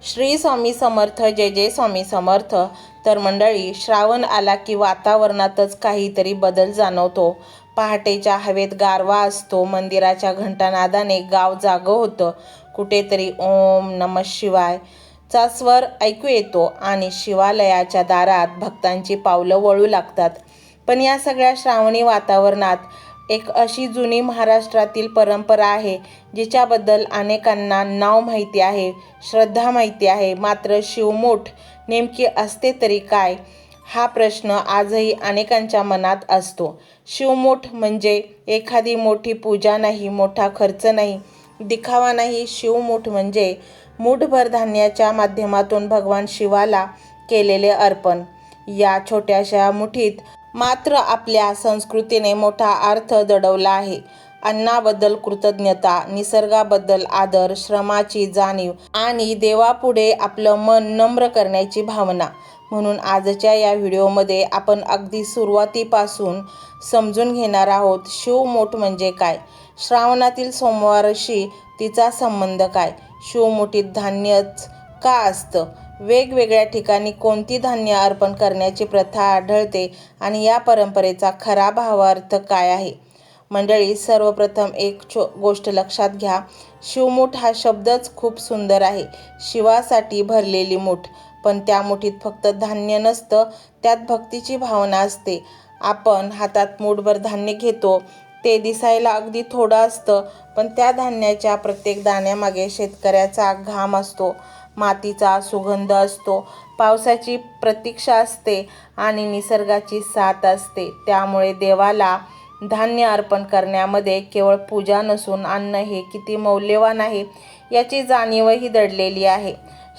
श्री स्वामी समर्थ. जय जय स्वामी समर्थ. तर मंडळी, श्रावण आला की वातावरणातच काहीतरी बदल जाणवतो. पहाटेच्या हवेत गारवा असतो. मंदिराच्या घंटानादाने गाव जागं होतं. कुठेतरी ओम नमः शिवाय चा स्वर ऐकू येतो आणि शिवालयाच्या दारात भक्तांची पावलं वळू लागतात. पण या सगळ्या श्रावणी वातावरणात एक अशी जुनी महाराष्ट्रातील परंपरा आहे जिच्याबद्दल अनेकांना नाव माहिती आहे, श्रद्धा माहिती आहे. मात्र शिवमूठ नेमकी असते तरी काय, हा प्रश्न आजही अनेकांच्या मनात असतो. शिवमूठ म्हणजे एखादी मोठी पूजा नाही, मोठा खर्च नाही, दिखावा नाही. शिवमूठ म्हणजे मूठभर धान्याच्या माध्यमातून भगवान शिवाला केलेले अर्पण. या छोट्याशा मुठीत मात्र आपल्या संस्कृतीने मोठा अर्थ दडवला आहे. अन्नाबद्दल कृतज्ञता, निसर्गाबद्दल आदर, श्रमाची जाणीव आणि देवापुढे आपलं मन नम्र करण्याची भावना. म्हणून आजच्या या व्हिडिओमध्ये आपण अगदी सुरुवातीपासून समजून घेणार आहोत, शिवमूठ म्हणजे काय, श्रावणातील सोमवारशी तिचा संबंध काय, शिवमुठीत धान्यच का असतं, वेगवेगळ्या ठिकाणी कोणती धान्य अर्पण करण्याची प्रथा आढळते आणि या परंपरेचा खरा भावार्थ काय आहे. मंडळी, सर्वप्रथम एक गोष्ट लक्षात घ्या. शिवमूठ हा शब्दच खूप सुंदर आहे. शिवासाठी भरलेली मूठ. पण त्या मुठीत फक्त धान्य नसतं, त्यात भक्तीची भावना असते. आपण हातात मूठभर धान्य घेतो, ते दिसायला अगदी थोडं असतं, पण त्या धान्याच्या प्रत्येक दाण्यामागे शेतकऱ्याचा घाम असतो, मातीचा सुगंध असतो, पावसाची प्रतीक्षा असते आणि निसर्गाची साथ असते. त्यामुळे देवाला धान्य अर्पण करण्यामध्ये केवळ पूजा नसून अन्न हे किती मौल्यवान आहे याची जाणीवही दडलेली आहे.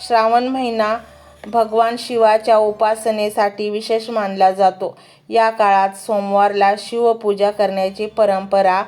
श्रावण महिना भगवान शिवाच्या उपासनेसाठी विशेष मानला जातो. या काळात सोमवारला शिवपूजा करण्याची परंपरा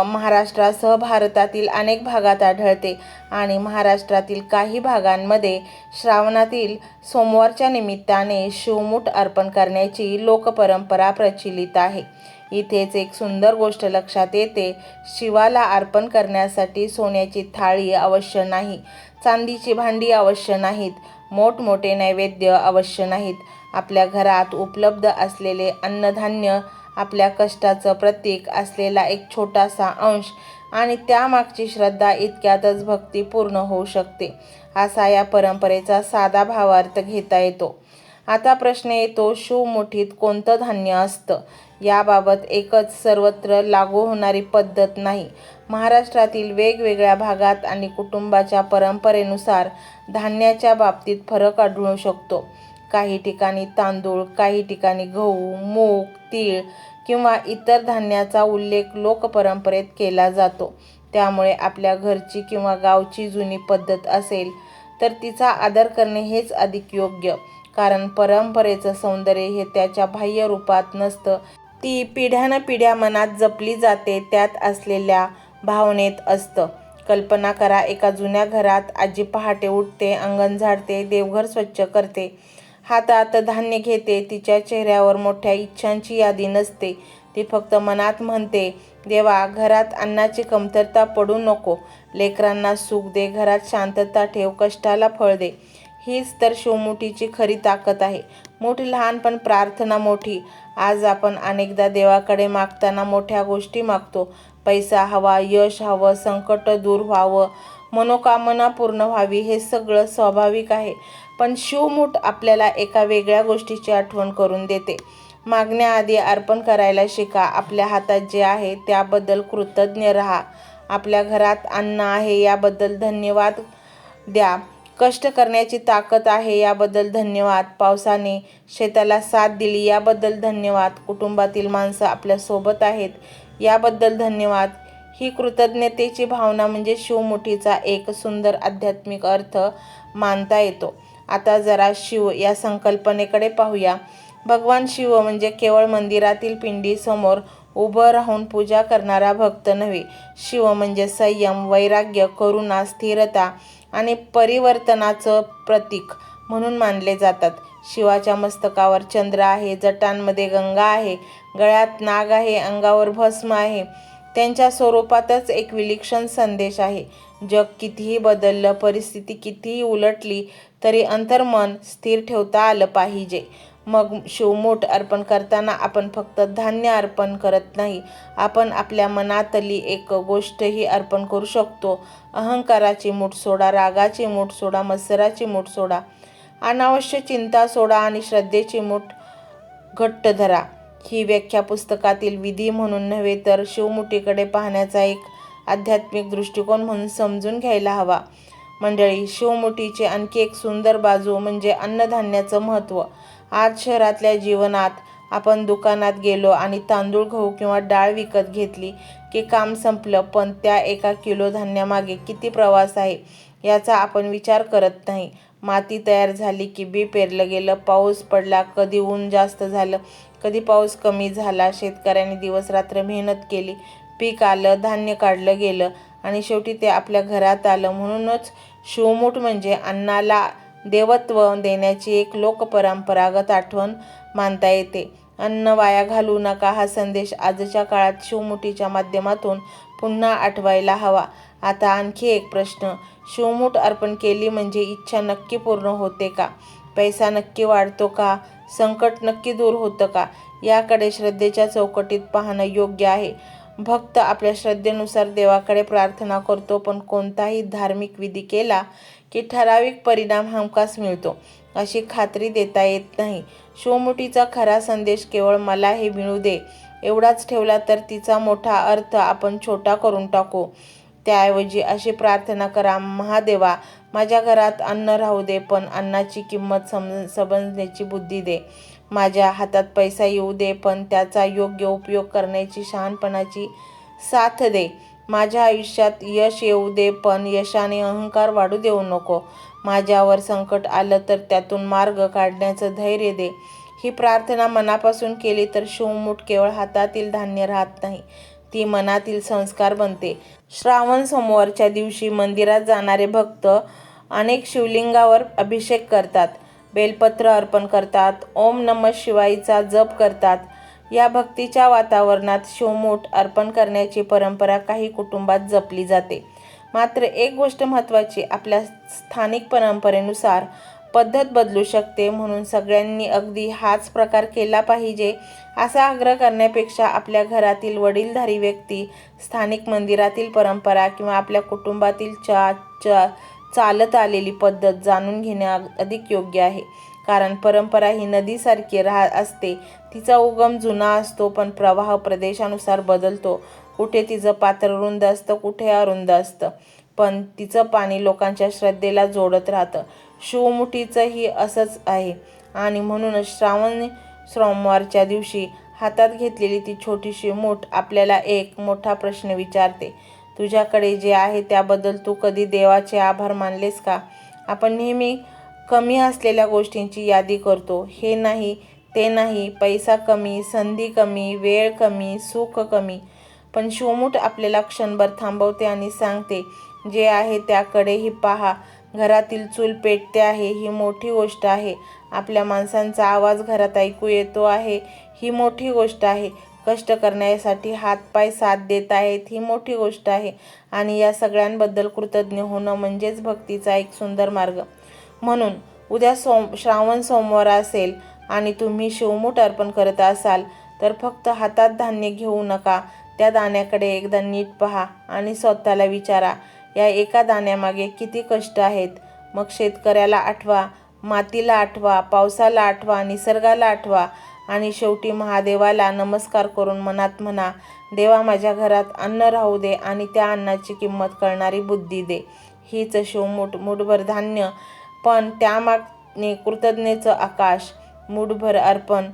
महाराष्ट्रासह भारतातील अनेक भागात आढळते आणि महाराष्ट्रातील काही भागांमध्ये श्रावणातील सोमवारच्या निमित्ताने शिवमूठ अर्पण करण्याची लोकपरंपरा प्रचलित आहे. इथेच एक सुंदर गोष्ट लक्षात येते. शिवाला अर्पण करण्यासाठी सोन्याची थाळी आवश्यक नाही, चांदीची भांडी आवश्यक नाहीत, मोठमोठे नैवेद्य आवश्यक नाहीत. आपल्या घरात उपलब्ध असलेले अन्नधान्य, आपल्या कष्टाचं प्रतीक असलेला एक छोटासा अंश आणि त्यामागची श्रद्धा, इतक्यातच भक्ती पूर्ण होऊ शकते, असा या परंपरेचा साधा भावार्थ घेता येतो. आता प्रश्न येतो, शिवमुठीत कोणतं धान्य असतं? याबाबत एकच सर्वत्र लागू होणारी पद्धत नाही. महाराष्ट्रातील वेगवेगळ्या भागात आणि कुटुंबाच्या परंपरेनुसार धान्याच्या बाबतीत फरक आढळू शकतो. काही ठिकाणी तांदूळ, काही ठिकाणी गहू, मूग, तीळ किंवा इतर धान्याचा उल्लेख लोकपरंपरेत केला जातो. त्यामुळे आपल्या घरची किंवा गावची जुनी पद्धत असेल तर तिचा आदर करणे हेच अधिक योग्य. कारण परंपरेचं सौंदर्य हे त्याच्या बाह्य रूपात नसतं, ती पिढ्यानपिढ्या मनात जपली जाते त्यात असलेल्या भावनेत असतं. कल्पना करा, एका जुन्या घरात आजी पहाटे उठते, अंगण झाडते, देवघर स्वच्छ करते, हातात धान्य घेते. तिच्या चेहऱ्यावर मोठ्या इच्छांची यादी नसते. ती फक्त मनात म्हणते, देवा, घरात अन्नाची कमतरता पडू नको, लेकरांना सुख दे, घरात शांतता ठेव, कष्टाला फळ दे. हीच तर शिवमुठीची खरी ताकद आहे. मूठ लहान पण प्रार्थना मोठी. आज आपण अनेकदा देवाकडे मागताना मोठ्या गोष्टी मागतो. पैसा हवा, यश हवं, संकट दूर व्हावं, मनोकामना पूर्ण व्हावी, हे सगळं स्वाभाविक आहे. पण शिवमूठ आपल्याला एका वेगळ्या गोष्टीची आठवण करून देते. मागण्याआधी अर्पण करायला शिका. आपल्या हातात जे आहे त्याबद्दल कृतज्ञ राहा. आपल्या घरात अन्न आहे याबद्दल धन्यवाद द्या. कष्ट करण्याची ताकद आहे याबद्दल धन्यवाद. पावसाने शेताला साथ दिली याबद्दल धन्यवाद. कुटुंबातील माणसं आपल्या सोबत आहेत याबद्दल धन्यवाद. ही कृतज्ञतेची भावना म्हणजे शिवमुठीचा एक सुंदर आध्यात्मिक अर्थ मानता येतो. आता जरा शिव या संकल्पनेकडे पाहूया. भगवान शिव म्हणजे केवळ मंदिरातील पिंडीसमोर उभं राहून पूजा करणारा भक्त नव्हे. शिव म्हणजे संयम, वैराग्य, करुणा, स्थिरता आणि परिवर्तनाचं प्रतीक म्हणून मानले जातात. शिवाच्या मस्तकावर चंद्र आहे, जटांमध्ये गंगा आहे, गळ्यात नाग आहे, अंगावर भस्म आहे. त्यांच्या स्वरूपातच एक विलक्षण संदेश आहे. जग कितीही बदललं, परिस्थिती कितीही उलटली तरी अंतर्मन स्थिर ठेवता आलं पाहिजे. मग शिवमूठ अर्पण करताना आपण फक्त धान्य अर्पण करत नाही, आपण आपल्या मनातली एक गोष्टही अर्पण करू शकतो. अहंकाराची मूठ सोडा, रागाची मूठ सोडा, मत्सराची मूठ सोडा, अनावश्यक चिंता सोडा आणि श्रद्धेची मूठ घट्ट धरा. ही व्याख्या पुस्तकातील विधी म्हणून नव्हे तर शिवमुठीकडे पाहण्याचा एक आध्यात्मिक दृष्टिकोन म्हणून समजून घ्यायला हवा. मंडळी, शिवमुठीची आणखी एक सुंदर बाजू म्हणजे अन्नधान्याचं महत्त्व. आज शहरातल्या जीवनात आपण दुकानात गेलो आणि तांदूळ, गहू किंवा डाळ विकत घेतली की काम संपलं, पण त्या 1 किलो धान्यामागे किती प्रवास आहे याचा आपण विचार करत नाही. माती तयार झाली की बी पेरलं गेलं, पाऊस पडला, कधी ऊन जास्त झालं, कधी पाऊस कमी झाला, शेतकऱ्यांनी दिवसरात्र मेहनत केली, पीक आलं, धान्य काढलं गेलं आणि शेवटी ते आपल्या घरात आलं. म्हणूनच शिवमूठ म्हणजे अन्नाला देवत्व देण्याची एक लोकपरंपरागत आठवण मानता येते. अन्न वाया घालवू नका हा संदेश आजच्या काळात शिवमुठीच्या माध्यमातून पुन्हा आठवायला हवा. आता आणखी एक प्रश्न, शिवमूठ अर्पण केली म्हणजे इच्छा नक्की पूर्ण होते का? पैसा नक्की वाढतो का? संकट नक्की दूर होतं का? याकडे श्रद्धेच्या चौकटीत पाहणं योग्य आहे. भक्त आपल्या श्रद्धेनुसार देवाकडे प्रार्थना करतो, पण कोणताही धार्मिक विधी केला की ठराविक परिणाम हमखास मिळतो अशी खात्री देता येत नाही. शिवमुठीचा खरा संदेश केवळ मला हे मिळू दे एवढाच ठेवला तर तिचा मोठा अर्थ आपण छोटा करून टाकू. त्याऐवजी अशी प्रार्थना करा, महादेवा, माझ्या घरात अन्न राहू दे, पण अन्नाची किंमत समजण्याची बुद्धी दे. माझ्या हातात पैसा येऊ दे, पण त्याचा योग्य उपयोग करण्याची शहाणपणाची साथ दे. माझ्या आयुष्यात यश येऊ दे, पण यशाने अहंकार वाढू देऊ नको. माझ्यावर संकट आलं तर त्यातून मार्ग काढण्याचं धैर्य दे. ही प्रार्थना मनापासून केली तर शिवमूठ केवळ हातातील धान्य राहत नाही, ती मनातील संस्कार बनते. श्रावण सोमवारच्या दिवशी मंदिरात जाणारे भक्त अनेक शिवलिंगावर अभिषेक करतात, बेलपत्र अर्पण करतात, ओम नमः शिवायचा जप करतात. या भक्तीच्या वातावरणात शिवमूठ अर्पण करण्याची परंपरा काही कुटुंबात जपली जाते. मात्र एक गोष्ट महत्त्वाची, आपल्या स्थानिक परंपरेनुसार पद्धत बदलू शकते. म्हणून सगळ्यांनी अगदी हाच प्रकार केला पाहिजे असा आग्रह करण्यापेक्षा आपल्या घरातील वडीलधारी व्यक्ती, स्थानिक मंदिरातील परंपरा किंवा आपल्या कुटुंबातील चालत आलेली पद्धत जाणून घेणे अधिक योग्य आहे. कारण परंपरा ही नदीसारखी असते, तिचा उगम जुना असतो पण प्रवाह प्रदेशानुसार बदलतो. कुठे तिचं पात्र रुंद असतं, कुठे अरुंद असतं, पण तिचं पाणी लोकांच्या श्रद्धेला जोडत राहतं. शिवमुठीचंही असंच आहे आणि म्हणूनच श्रावण सोमवारच्या दिवशी हातात घेतलेली ती छोटीशी मूठ आपल्याला एक मोठा प्रश्न विचारते. तुझ्याकडे जे आहे त्याबद्दल तू कधी देवाचे आभार मानलेस का? आपण नेहमी कमी असलेल्या गोष्टींची यादी करतो, हे नाही, ते नाही, पैसा कमी, संधी कमी, वेळ कमी, सुख कमी. पण शिवमूठ आपल्याला क्षणभर थांबवते आणि सांगते, जे आहे त्याकडेही पहा. घरातील चूल पेटते आहे, ही मोठी गोष्ट आहे. आपल्या माणसांचा आवाज घरात ऐकू येतो आहे, ही मोठी गोष्ट आहे. कष्ट करण्यासाठी हातपाय साथ देत आहेत, ही मोठी गोष्ट आहे. आणि या सगळ्यांबद्दल कृतज्ञ होणं म्हणजेच भक्तीचा एक सुंदर मार्ग. म्हणून उद्या श्रावण सोमवार असेल आणि तुम्ही शिवमूठ अर्पण करत असाल तर फक्त हातात धान्य घेऊ नका, त्या दाण्याकडे एकदा नीट पहा आणि स्वतःला विचारा, या एका दाण्यामागे किती कष्ट आहेत. मग शेतकऱ्याला आठवा, मातीला आठवा, पावसाला आठवा, निसर्गाला आठवा आणि शेवटी महादेवाला नमस्कार करून मनात म्हणा, देवा, माझ्या घरात अन्न राहू दे आणि त्या अन्नाची किंमत कळणारी बुद्धी दे. हीच शिवमूठ. मूठभर धान्य पण त्यामागे कृतज्ञतेचं आकाश, मूठभर अर्पण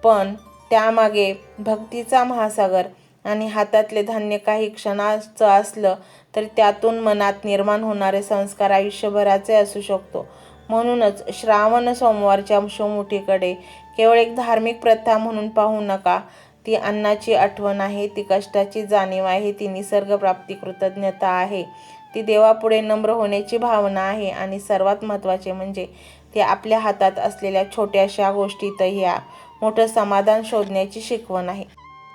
पण त्यामागे भक्तीचा महासागर. आणि हातातले धान्य काही क्षणाचं असलं तर त्यातून मनात निर्माण होणारे संस्कार आयुष्यभराचे असू शकतो. म्हणूनच श्रावण सोमवारच्या शिवमुठीकडे केवळ एक धार्मिक प्रथा म्हणून पाहू नका, ती अन्नाची आठवण आहे, ती कष्टाची जाणीव आहे, ती निसर्गप्राप्ती कृतज्ञता आहे, ती देवापुढे नम्र होण्याची भावना आहे आणि सर्वात महत्त्वाचे म्हणजे ती आपल्या हातात असलेल्या छोट्याशा गोष्टीतही मोठं समाधान शोधण्याची शिकवण आहे.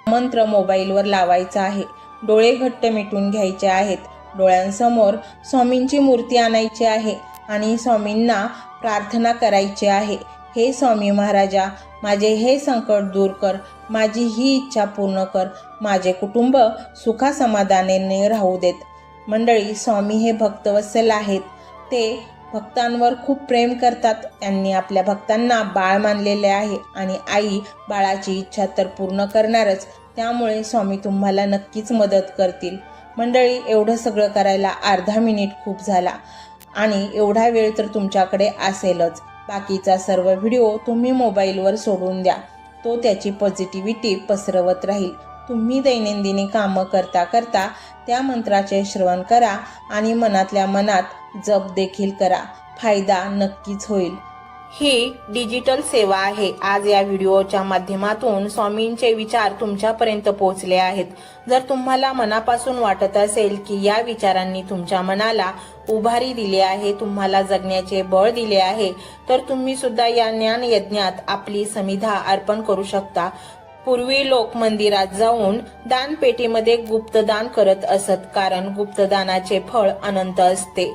मंत्र मोबाईलवर लावायचा आहे, डोळे घट्ट मिटून घ्यायचे आहेत, डोळ्यांसमोर स्वामींची मूर्ती आणायची आहे आणि स्वामींना प्रार्थना करायची आहे. हे स्वामी महाराजा, माझे हे संकट दूर कर, माझी ही इच्छा पूर्ण कर, माझे कुटुंब सुखासमाधानाने राहू देत. मंडळी, स्वामी हे भक्तवत्सल आहेत. ते भक्तांवर खूप प्रेम करतात. त्यांनी आपल्या भक्तांना बाळ मानलेले आहे आणि आई बाळाची इच्छा तर पूर्ण करणारच. त्यामुळे स्वामी तुम्हाला नक्कीच मदत करतील. मंडळी, एवढं सगळं करायला अर्धा मिनिट खूप झाला आणि एवढा वेळ तर तुमच्याकडे असेलच. बाकीचा सर्व व्हिडिओ तुम्ही मोबाईलवर सोडून द्या. तो त्याची पॉझिटिव्हिटी पसरवत राहील. तुम्ही दैनंदिनी कामं करता करता त्या मंत्राचे श्रवण करा आणि मनातल्या मनात जप देखील करा. फायदा नक्कीच होईल. ही डिजिटल सेवा आहे. आज या व्हिडिओच्या माध्यमातून स्वामींचे विचार तुमच्यापर्यंत पोहोचले आहेत. जर तुम्हाला मनापासून वाटत असेल की या विचारांनी तुमच्या मनाला उभारी दिली आहे, तुम्हाला जगण्याचे बळ दिले आहे, तर तुम्ही सुद्धा या ज्ञान यज्ञात आपली समिधा अर्पण करू शकता. पूर्वी लोक मंदिरात जाऊन दानपेटीमध्ये गुप्तदान करत असत, कारण गुप्तदानाचे फळ अनंत असते.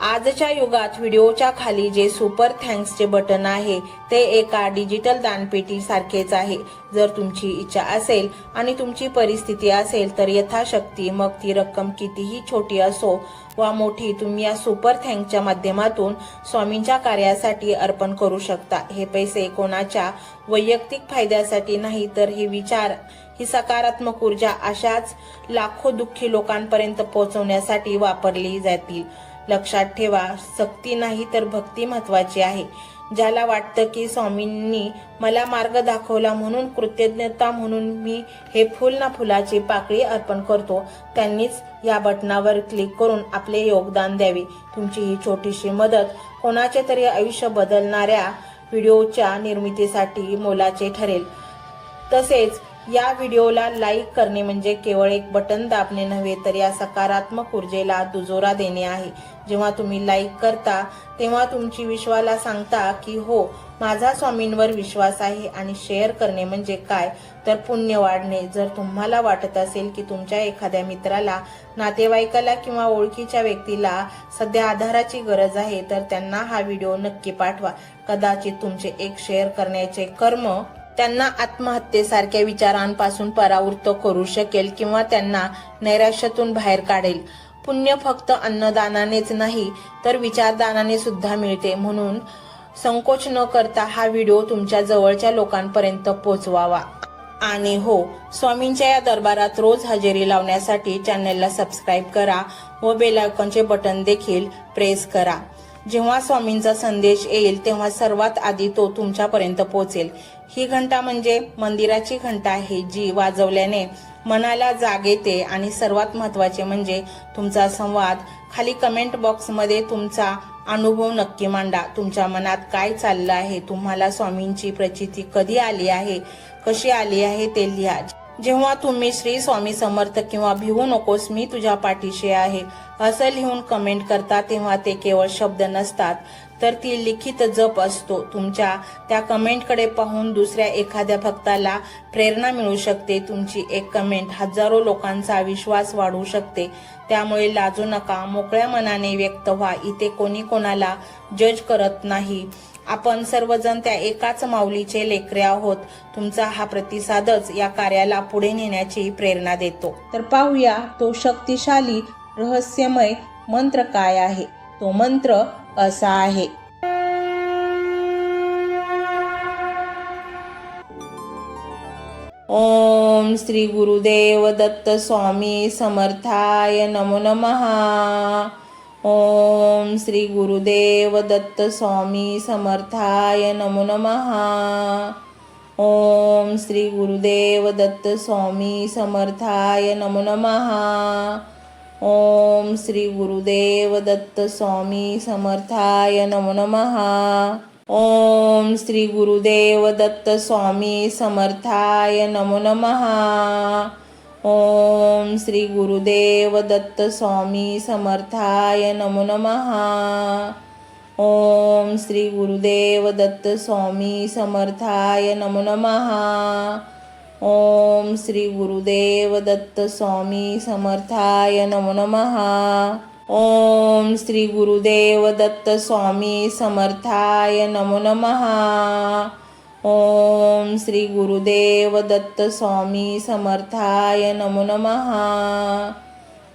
आजच्या युगात व्हिडिओच्या खाली जे सुपर थँक्सचे बटन आहे ते एका डिजिटल दानपेटी सारखेच आहे. जर तुमची इच्छा असेल आणि तुमची परिस्थिती असेल तर यथाशक्ती, मग ती रक्कम कितीही छोटी असो वा मोठी, तुम्ही या सुपर थँक्सच्या माध्यमातून स्वामींच्या कार्यासाठी अर्पण करू शकता. हे पैसे कोणाच्या वैयक्तिक फायद्यासाठी नाही, तर हे विचार, ही सकारात्मक ऊर्जा अशाच लाखो दुःखी लोकांपर्यंत पोहोचवण्यासाठी वापरली जातील. लक्षात ठेवा, सक्ती नाही तर भक्ती महत्वाची आहे. ज्याला वाटतं की स्वामींनी मला मार्ग दाखवला म्हणून कृतज्ञता म्हणून मी हे फुल ना फुलाची पाकळी अर्पण करतो, त्यांनीच या बटनावर क्लिक करून आपले योगदान द्यावे. तुमची ही छोटीशी मदत कोणाचे तरी आयुष्य बदलणाऱ्या व्हिडिओच्या निर्मितीसाठी मोलाचे ठरेल. तसेच या व्हिडिओला लाईक करणे म्हणजे केवळ एक बटन दाबणे नव्हे, तर या सकारात्मक ऊर्जेला दुजोरा देणे आहे. जेव्हा तुम्ही लाईक करता तेव्हा तुमची विश्वाला सांगता की हो, माझा स्वामींवर विश्वास आहे. आणि शेअर करणे म्हणजे काय, तर पुण्य वाढणे. जर तुम्हाला वाटत असेल की तुमच्या एखाद्या मित्राला, नातेवाईकाला किंवा ओळखीच्या व्यक्तीला सध्या आधाराची गरज आहे, तर त्यांना हा व्हिडिओ नक्की पाठवा. कदाचित तुमचे एक शेअर करण्याचे कर्म त्यांना आत्महत्येसारख्या विचारांपासून परावृत्त करू शकेल किंवा त्यांना नैराश्यातून बाहेर काढेल. पुण्य फक्त अन्नदानानेच नाही तर विचारदानाने सुद्धा मिळते. म्हणून संकोच न करता हा व्हिडिओ तुमच्या जवळच्या लोकांपर्यंत पोहोचवावा. आणि हो, स्वामींच्या या दरबारात रोज हजेरी लावण्यासाठी चॅनलला सबस्क्राईब करा व बेल आयकॉनचे बटन देखील प्रेस करा. जेव्हा स्वामींचा संदेश येईल तेव्हा सर्वात आधी तो तुमच्यापर्यंत पोहोचेल. ही घंटा म्हणजे मंदिराची घंटा आहे, जी वाजवल्याने मनाला जाग येते. आणि सर्वात महत्त्वाचे म्हणजे तुमचा संवाद. खाली कमेंट बॉक्समध्ये तुमचा अनुभव नक्की मांडा. तुमच्या मनात काय चाललं आहे, तुम्हाला स्वामींची प्रचिती कधी आली आहे, कशी आली आहे ते लिहा. जेव्हा तुम्ही श्री स्वामी समर्थ किंवा भिवू नकोस, मी तुझ्या पाठीशी आहे असं लिहून कमेंट करता, तेव्हा ते केवळ शब्द नसतात, तर ती लिखित जप असतो. तुमच्या त्या कमेंटकडे पाहून दुसऱ्या एखाद्या भक्ताला प्रेरणा मिळू शकते. तुमची एक कमेंट हजारो लोकांचा विश्वास वाढवू शकते. त्यामुळे लाजू नका, मोकळ्या मनाने व्यक्त व्हा. इथे कोणी कोणाला जज करत नाही. आपण सर्वजण त्या एकाच माऊलीचे लेकरे आहोत. तुमचा हा प्रतिसादच या कार्याला पुढे नेण्याची प्रेरणा देतो. तर पाहूया तो शक्तिशाली रहस्यमय मंत्र काय आहे. तो मंत्र असा आहे: ओम श्री गुरुदेव दत्त स्वामी समर्थाय नमो नमः. ओम श्री गुरुदेव दत्त स्वामी समर्थाय नमो नमः. ओम श्री गुरुदेव दत्त स्वामी समर्थाय नमो नमः. ओम श्री गुरुदेव दत्त स्वामी समर्थाय नमो नमः. ओम श्री गुरुदेव दत्त स्वामी समर्थाय नमो नमः. ओम श्री गुरुदेव दत्त स्वामी समर्थाय नमो नमः. ओम श्री गुरुदेव दत्त स्वामी समर्थाय नमो नमः. ओम श्री गुरुदेव दत्त स्वामी समर्थाय नमो नमः. ओम श्री गुरुदेव दत्त स्वामी समर्थाय नमो नमः. ओम श्री गुरुदेव दत्त स्वामी समर्थाय नमो नमः.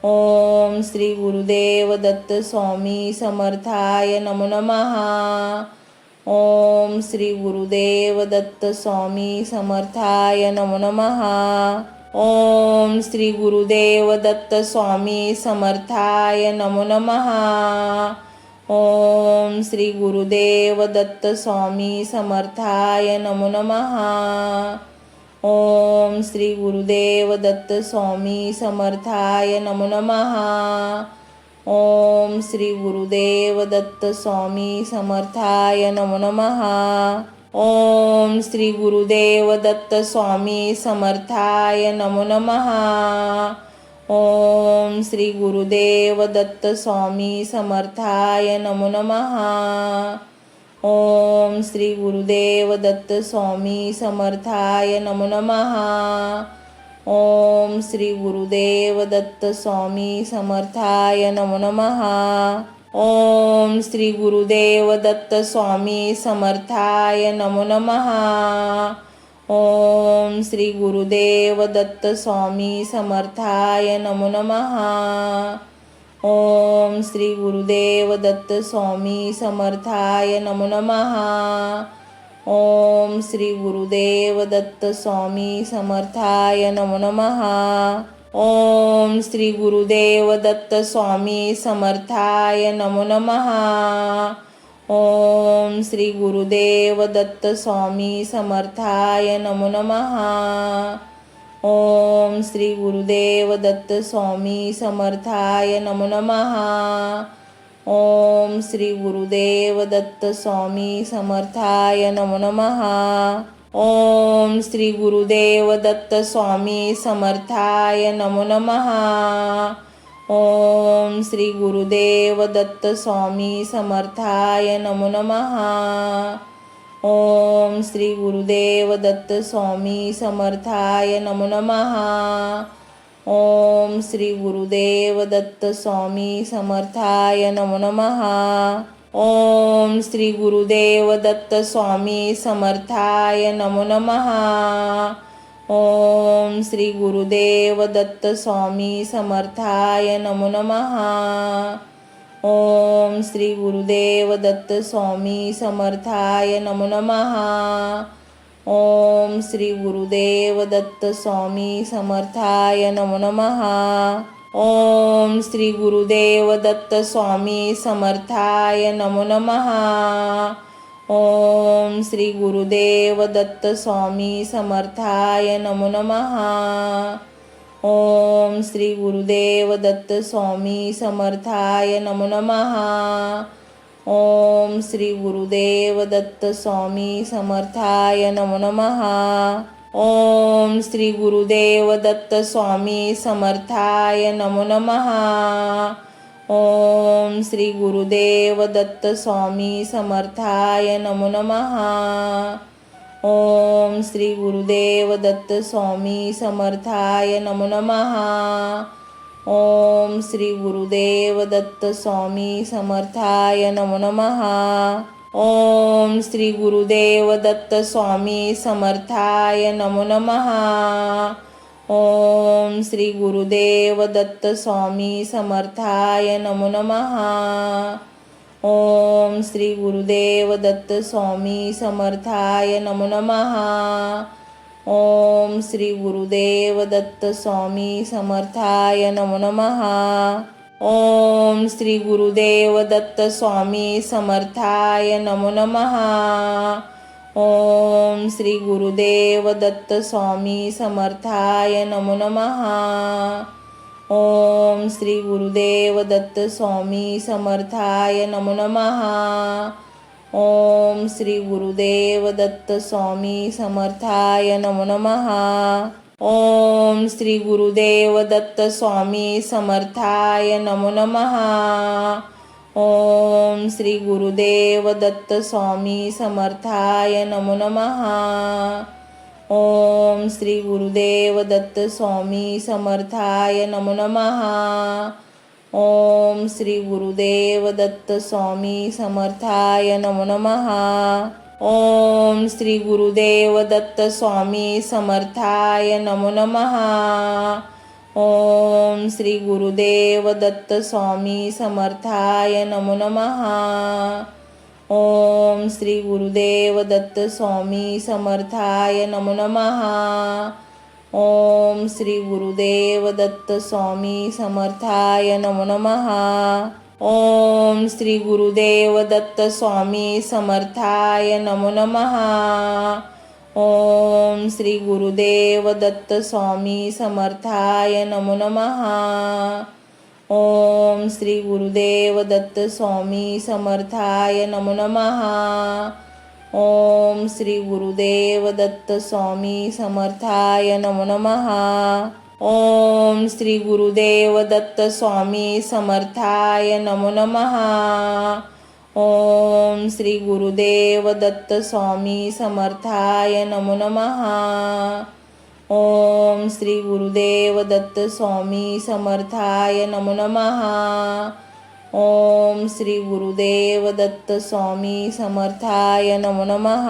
ओम श्री गुरुदेव दत्त स्वामी समर्थाय नमो नमः. ओम श्री गुरुदेव दत्त स्वामी समर्थाय नमो नमः. ओम श्री गुरुदेव दत्त स्वामी समर्थाय नमो नमः. ओम श्री गुरुदेव दत्त स्वामी समर्थाय नमो नमः. ओम श्री गुरुदेव दत्त स्वामी समर्थाय नमो नमः. ओम श्री गुरुदेव दत्त स्वामी समर्थाय नमो नमः. ओम श्री गुरुदेव दत्त स्वामी समर्थाय नमो नमः. ओम श्री गुरुदेव दत्त स्वामी समर्थाय नमो नमः. ओम श्री गुरुदेव दत्त स्वामी समर्थाय नमो नमः. ओम श्री गुरुदेव दत्त स्वामी समर्थाय नमो नमः. ओम श्री गुरुदेव दत्त स्वामी समर्थाय नमो नमः. ओम श्री गुरुदेव दत्त स्वामी समर्थाय नमो नमः. ओम श्री गुरुदेव दत्त स्वामी समर्थाय नमो नमः. ओम श्री गुरुदेव दत्त स्वामी समर्थाय नमो नमः. ओम श्री गुरुदेव दत्त स्वामी समर्थाय नमो नमः. ओम श्री गुरुदेव दत्त स्वामी समर्थाय नमो नमः. ओम श्री गुरुदेव दत्त स्वामी समर्थाय नमो नमः. ओम श्री गुरुदेव दत्त स्वामी समर्थाय नमो नमः. ओम श्री गुरुदेव दत्त स्वामी समर्थाय नमो नमः. ओम श्री गुरुदेव दत्त स्वामी समर्थाय नमो नमः. ओम श्री गुरुदेव दत्त स्वामी समर्थाय नमो नमः. ओम श्री गुरुदेव दत्त स्वामी समर्थाय नमो नमः. ओम श्री गुरुदेव दत्त स्वामी समर्थाय नमो नमः. ओम श्री गुरुदेव दत्त स्वामी समर्थाय नमो नमः. ओम श्री गुरुदेव दत्त स्वामी समर्थाय नमो नमः. ओम श्री गुरुदेव दत्त स्वामी समर्थाय नमो नमः. ओम श्री गुरुदेव दत्त स्वामी समर्थाय नमो नमः. ओम श्री गुरुदेव दत्त स्वामी समर्थाय नमो नमः. ओम श्री गुरुदेव दत्त स्वामी समर्थाय नमो नमः. ओम श्री गुरुदेव दत्त स्वामी समर्थाय नमो नमः. ओम श्री गुरुदेव दत्त स्वामी समर्थाय नमो नमः. ओम श्री गुरुदेव दत्त स्वामी समर्थाय नमो नमः. ओम श्री गुरुदेव दत्त स्वामी समर्थाय नमो नमः. ओम श्री गुरुदेव दत्त स्वामी समर्थाय नमो नमः. ओम श्री गुरुदेव दत्त स्वामी समर्थाय नमो नमः. ओम श्री गुरुदेव दत्त स्वामी समर्थाय नमो नमः. ओम श्री गुरुदेव दत्त स्वामी समर्थाय नमो नमः. ओम श्री गुरुदेव दत्त स्वामी समर्थाय नमो नमः. ओम श्री गुरुदेव दत्त स्वामी समर्थाय नमो नमः. ओम श्री गुरुदेव दत्त स्वामी समर्थाय नमो नमः. ओम श्री गुरुदेव दत्त स्वामी समर्थाय नमो नमः. ओम श्री गुरुदेव दत्त स्वामी समर्थाय नमो नमः. ओम श्री गुरुदेव दत्त स्वामी समर्थाय नमो नमः. ओम श्री गुरुदेव दत्त स्वामी समर्थाय नमो नमः. ओम श्री गुरुदेव दत्त स्वामी समर्थाय नमो नमः. ओम श्री गुरुदेव दत्त स्वामी समर्थाय नमो नमः. ओम श्री गुरुदेव दत्त स्वामी समर्थाय नमो नमः. ओम श्री गुरुदेव दत्त स्वामी समर्थाय नमो नमः. ओम श्री गुरुदेव दत्त स्वामी समर्थाय नमो नमः. ओम श्री गुरुदेव दत्त स्वामी समर्थाय नमो नमः. ओम श्री गुरुदेव दत्त स्वामी समर्थाय नमो नमः. ओम श्री गुरुदेव दत्त स्वामी समर्थाय नमो नमः. ओम श्री गुरुदेव दत्त स्वामी समर्थाय नमो नमः. ओम श्री गुरुदेव दत्त स्वामी समर्थाय नमो नमः. ओम श्री गुरुदेव दत्त स्वामी समर्थाय नमो नमः. ओम श्री गुरुदेव दत्त स्वामी समर्थाय नमो नमः. ओम श्री गुरुदेव दत्त स्वामी समर्थाय नमो नमः. ओम श्री गुरुदेव दत्त स्वामी समर्थाय नमो नमः.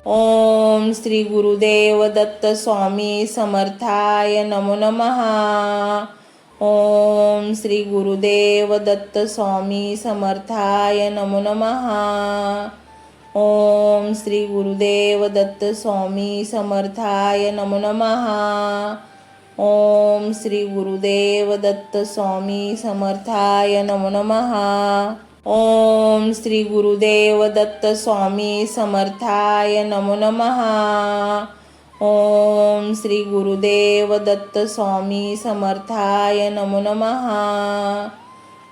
ओम श्री गुरुदेव दत्त स्वामी समर्थाय नमो नमः. ओम श्री गुरुदेव दत्त स्वामी समर्थाय नमो नमः. ओम श्री गुरुदेव दत्त स्वामी समर्थाय नमो नमः. ओम श्री गुरुदेव दत्त स्वामी समर्थाय नमो नमः. ओम श्री गुरुदेव दत्त स्वामी समर्थाय नमो नमः. ओम श्री गुरुदेव दत्त स्वामी समर्थाय नमो नमः.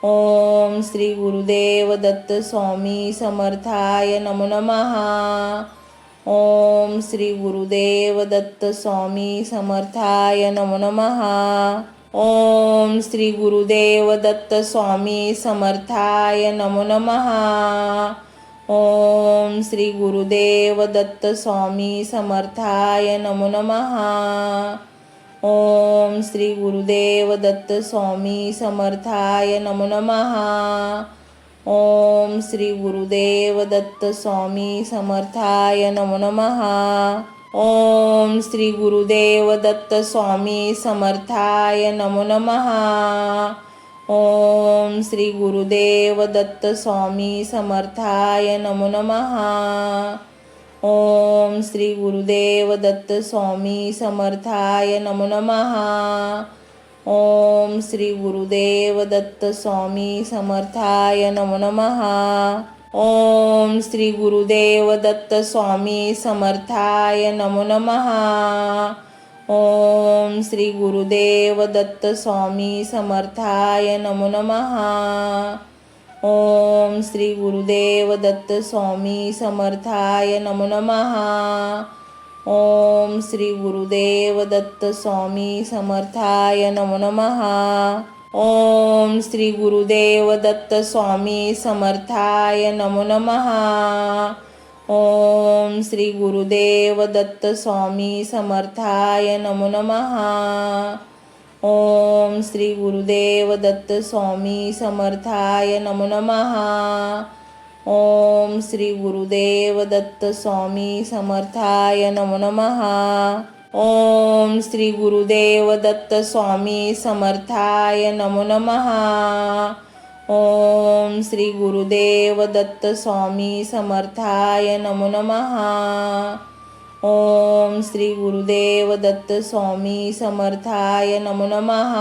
ओम श्री गुरुदेव दत्त स्वामी समर्थाय नमो नमः. ओम श्री गुरुदेव दत्त स्वामी समर्थाय नमो नमः. ओम श्री गुरुदेव दत्त स्वामी समर्थाय नमो नमः. ओम श्री गुरुदेव दत्त स्वामी समर्थाय नमो नमः. ओम श्री गुरुदेव दत्त स्वामी समर्थाय नमो नमः. ओम श्री गुरुदेव दत्त स्वामी समर्थाय नमो नमः. ओम श्री गुरुदेव दत्त स्वामी समर्थाय नमो नमः. ओम श्री गुरुदेव दत्त स्वामी समर्थाय नमो नमः. ओम श्री गुरुदेव दत्त स्वामी समर्थाय नमो नमः. ओम श्री गुरुदेव दत्त स्वामी समर्थाय नमो नमः. ओम श्री गुरुदेव दत्त स्वामी समर्थाय नमो नमः. ओम श्री गुरुदेव दत्त स्वामी समर्थाय नमो नमः. ओम श्री गुरुदेव दत्त स्वामी समर्थाय नमो नमः. ओम श्री गुरुदेव दत्त स्वामी समर्थाय नमो नमः. ओम श्री गुरुदेव दत्त स्वामी समर्थाय नमो नमः. ओम श्री गुरुदेव दत्त स्वामी समर्थाय नमो नमः. ओम श्री गुरुदेव दत्त स्वामी समर्थाय नमो नमः. ओम श्री गुरुदेव दत्त स्वामी समर्थाय नमो नमः. ओम श्री गुरुदेव दत्त स्वामी समर्थाय नमो नमः. ओम श्री गुरुदेव दत्त स्वामी समर्थाय नमो नमः. ओम श्री गुरुदेव दत्त स्वामी समर्थाय नमो नमः.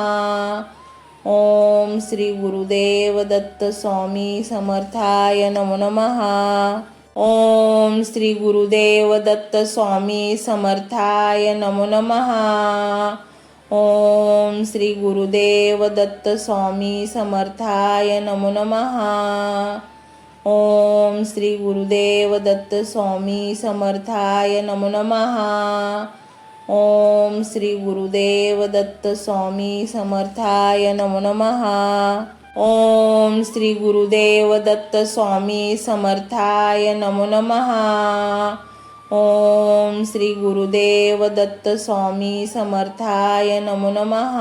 ओम श्री गुरुदेव दत्त स्वामी समर्थाय नमो नमः. ओम श्री गुरुदेव दत्त स्वामी समर्थाय नमो नमः. ओम श्री गुरुदेव दत्त स्वामी समर्थाय नमो नमः. ओम श्री गुरुदेव दत्त स्वामी समर्थाय नमो नमः. ओम श्री गुरुदेव दत्त स्वामी समर्थाय नमो नमः. ओम श्री गुरुदेव दत्त स्वामी समर्थाय नमो नमः. ओम श्री गुरुदेव दत्त स्वामी समर्थाय नमो नमः.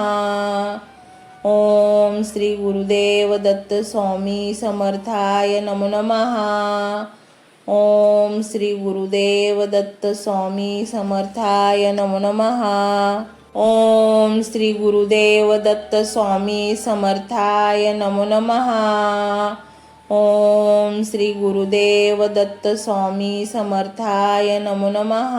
ओम श्री गुरुदेव दत्त स्वामी समर्थाय नमो नमः. ओम श्री गुरुदेव दत्त स्वामी समर्थाय नमो नमः. ओम श्री गुरुदेव दत्त स्वामी समर्थाय नमो नमः. ओम श्री गुरुदेव दत्त स्वामी समर्थाय नमो नमः.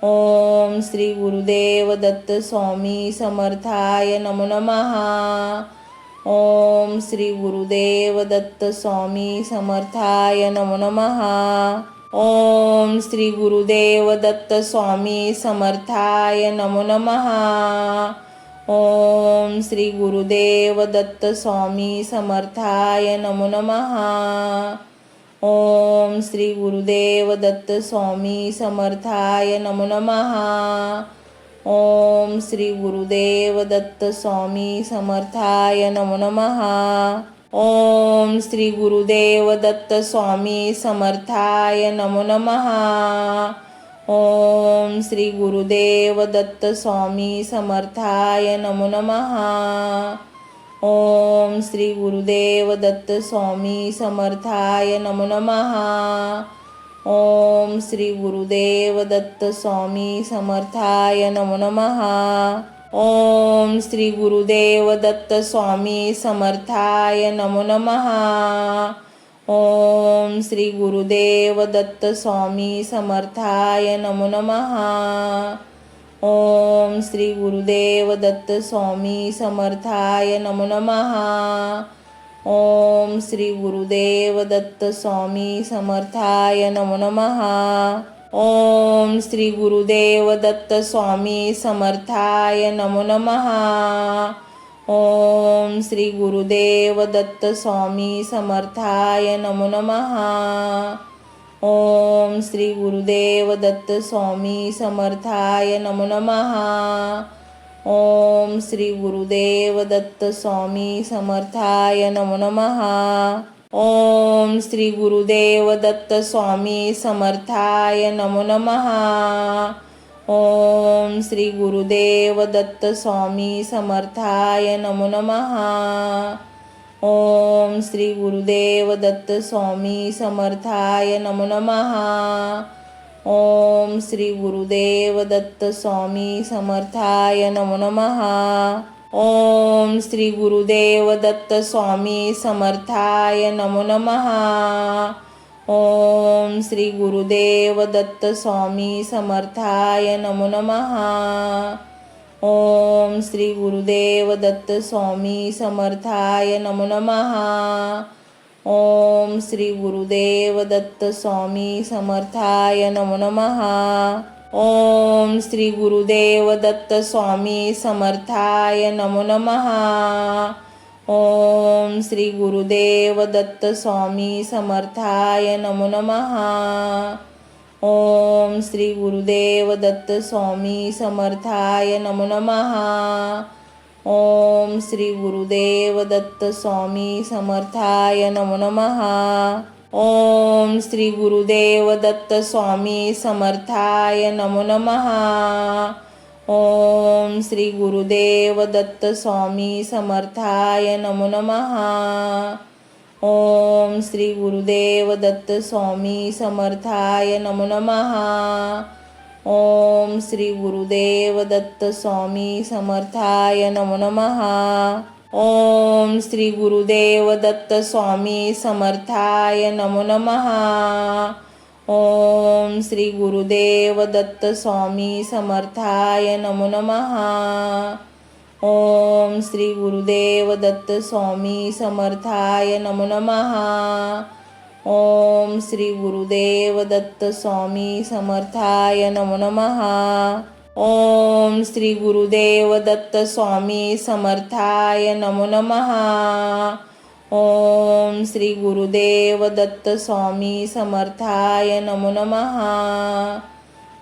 ओम श्री गुरुदेव दत्त स्वामी समर्थाय नमो नमः. ओम श्री गुरुदेव दत्त स्वामी समर्थाय नमो नमः. ओम श्री गुरुदेव दत्त स्वामी समर्थाय नमो नमः. ओम श्री गुरुदेव दत्त स्वामी समर्थाय नमो नमः. ओम श्री गुरुदेव दत्त स्वामी समर्थाय नमो नमः. ओम श्री गुरुदेव दत्त स्वामी समर्थाय नमो नमः. ओम श्री गुरुदेव दत्त स्वामी समर्थाय नमो नमः. ओम श्री गुरुदेव दत्त स्वामी समर्थाय नमो नमः. ओम श्री गुरुदेव दत्त स्वामी समर्थाय नमो नमः. ओम श्री गुरुदेव दत्त स्वामी समर्थाय नमो नमः. ओम श्री गुरुदेव दत्त स्वामी समर्थाय नमो नमः. ओम श्री गुरुदेव दत्त स्वामी समर्थाय नमो नमः. ओम श्री गुरुदेव दत्त स्वामी समर्थाय नमो नमः. ओम श्री गुरुदेव दत्त स्वामी समर्थाय नमो नमः. ओम श्री गुरुदेव दत्त स्वामी समर्थाय नमो नमः. ओम श्री गुरुदेव दत्त स्वामी समर्थाय नमो नमः. ओम श्री गुरुदेव दत्त स्वामी समर्थाय नमो नमः. ओम श्री गुरुदेव दत्त स्वामी समर्थाय नमो नमः. ओम श्री गुरुदेव दत्त स्वामी समर्थाय नमो नमः. ओम श्री गुरुदेव दत्त स्वामी समर्थाय नमो नमः. ओम श्री गुरुदेव दत्त स्वामी समर्थाय नमो नमः. ओम श्री गुरुदेव दत्त स्वामी समर्थाय नमो नमः. ओम श्री गुरुदेव दत्त स्वामी समर्थाय नमो नमः. ओम श्री गुरुदेव दत्त स्वामी समर्थाय नमो नमः. ओम श्री गुरुदेव दत्त स्वामी समर्थाय नमो नमः. ओम श्री गुरुदेव दत्त स्वामी समर्थाय नमो नमः. ओम श्री गुरुदेव दत्त स्वामी समर्थाय नमो नमः. ओम श्री गुरुदेव दत्त स्वामी समर्थाय नमो नमः. ओम श्री गुरुदेव दत्त स्वामी समर्थाय नमो नमः. ओम श्री गुरुदेव दत्त स्वामी समर्थाय नमो नमः. ओम श्री गुरुदेव दत्त स्वामी समर्थाय नमो नमः. ओम श्री गुरुदेव दत्त स्वामी समर्थाय नमो नमः. ओम श्री गुरुदेव दत्त स्वामी समर्थाय नमो नमः. ओम श्री गुरुदेव दत्त स्वामी समर्थाय नमो नमः. ओम श्री गुरुदेव दत्त स्वामी समर्थाय नमो नमः. ओम श्री गुरुदेव दत्त स्वामी समर्थाय नमो नमः. ओम श्री गुरुदेव दत्त स्वामी समर्थाय नमो नमः. ओम श्री गुरुदेव दत्त स्वामी समर्थाय नमो नमः. ओम श्री गुरुदेव दत्त स्वामी समर्थाय नमो नमः. ओम श्री गुरुदेव दत्त स्वामी समर्थाय नमो नमः.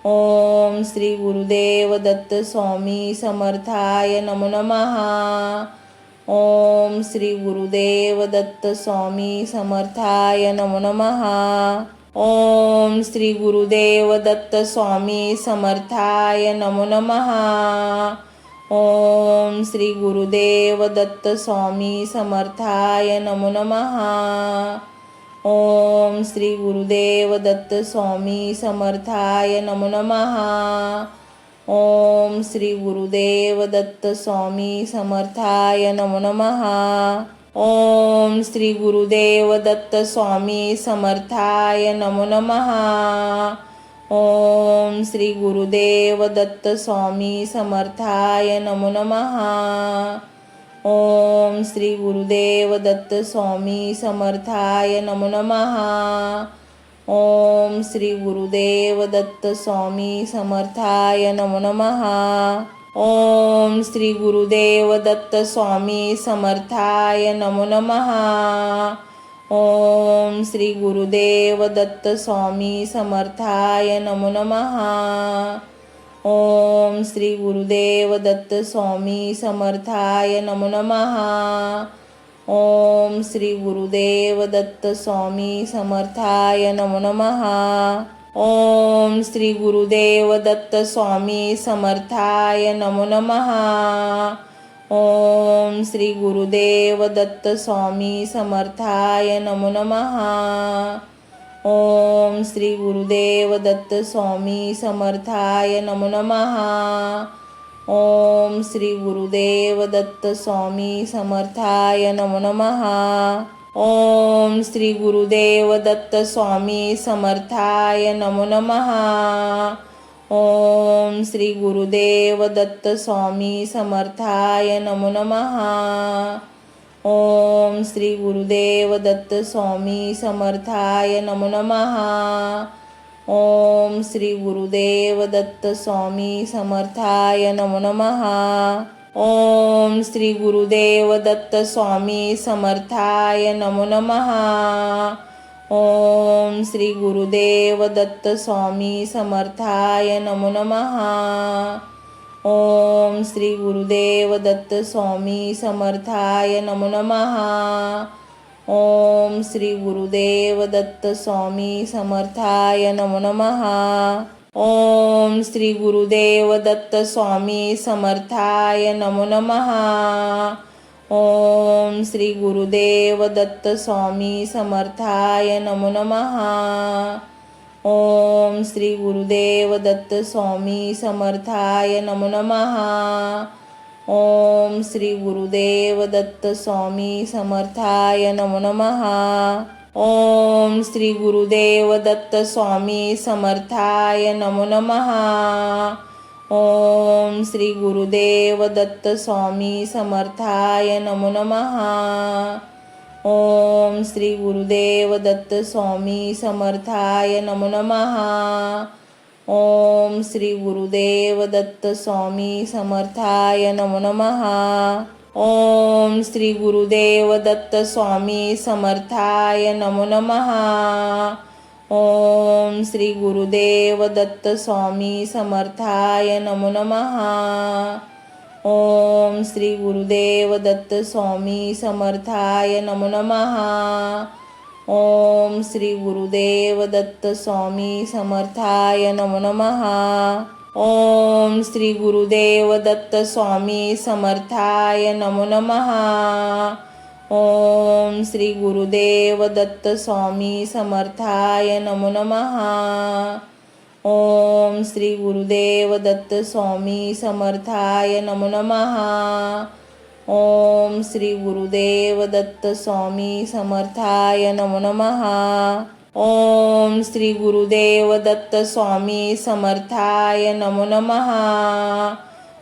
ओम श्री गुरुदेव दत्त स्वामी समर्थाय नमो नमः. ओम श्री गुरुदेव दत्त स्वामी समर्थाय नमो नमः. ओम श्री गुरुदेव दत्त स्वामी समर्थाय नमो नमः. ओम श्री गुरुदेव दत्त स्वामी समर्थाय नमो नमः. ओम श्री गुरुदेव दत्त स्वामी समर्थाय नमो नमः. ओम श्री गुरुदेव दत्त स्वामी समर्थाय नमो नमः. ओम श्री गुरुदेव दत्त स्वामी समर्थाय नमो नमः. ओम श्री गुरुदेव दत्त स्वामी समर्थाय नमो नमः. ओम श्री गुरुदेव दत्त स्वामी समर्थाय नमो नमः. ओम श्री गुरुदेव दत्त स्वामी समर्थाय नमो नमः. ओम श्री गुरुदेव दत्त स्वामी समर्थाय नमो नमः. ओम श्री गुरुदेव दत्त स्वामी समर्थाय नमो नमः. ओम श्री गुरुदेव दत्त स्वामी समर्थाय नमो नमः. ओम श्री गुरुदेव दत्त स्वामी समर्थाय नमो नमः. ओम श्री गुरुदेव दत्त स्वामी समर्थाय नमो नमः. ओम श्री गुरुदेव दत्त स्वामी समर्थाय नमो नमः. ओम श्री गुरुदेव दत्त स्वामी समर्थाय नमो नमः. ओम श्री गुरुदेव दत्त स्वामी समर्थाय नमो नमः. ओम श्री गुरुदेव दत्त स्वामी समर्थाय नमो नमः. ओम श्री गुरुदेव दत्त स्वामी समर्थाय नमो नमः. ओम श्री गुरुदेव दत्त स्वामी समर्थाय नमो नमः. ओम श्री गुरुदेव दत्त स्वामी समर्थाय नमो नमः. ओम श्री गुरुदेव दत्त स्वामी समर्थाय नमो नमः. ओम श्री गुरुदेव दत्त स्वामी समर्थाय नमो नमः. ओम श्री गुरुदेव दत्त स्वामी समर्थाय नमो नमः. ओम श्री गुरुदेव दत्त स्वामी समर्थाय नमो नमः. ओम श्री गुरुदेव दत्त स्वामी समर्थाय नमो नमः. ओम श्री गुरुदेव दत्त स्वामी समर्थाय नमो नमः. ओम श्री गुरुदेव दत्त स्वामी समर्थाय नमो नमः. ओम श्री गुरुदेव दत्त स्वामी समर्थाय नमो नमः. ओम श्री गुरुदेव दत्त स्वामी समर्थाय नमो नमः. ओम श्री गुरुदेव दत्त स्वामी समर्थाय नमो नमः. ओम श्री गुरुदेव दत्त स्वामी समर्थाय नमो नमः. ओम श्री गुरुदेव दत्त स्वामी समर्थाय नमो नमः. ओम श्री गुरुदेव दत्त स्वामी समर्थाय नमो नमः. ओम श्री गुरुदेव दत्त स्वामी समर्थाय नमो नमः. ओम श्री गुरुदेव दत्त स्वामी समर्थाय नमो नमः. ओम श्री गुरुदेव दत्त स्वामी समर्थाय नमो नमः. ओम श्री गुरुदेव दत्त स्वामी समर्थाय नमो नमः. ओम श्री गुरुदेव दत्त स्वामी समर्थाय नमो नमः. ओम श्री गुरुदेव दत्त स्वामी समर्थाय नमो नमः. ओम श्री गुरुदेव दत्त स्वामी समर्थाय नमो नमः. ओम श्री गुरुदेव दत्त स्वामी समर्थाय नमो नमः.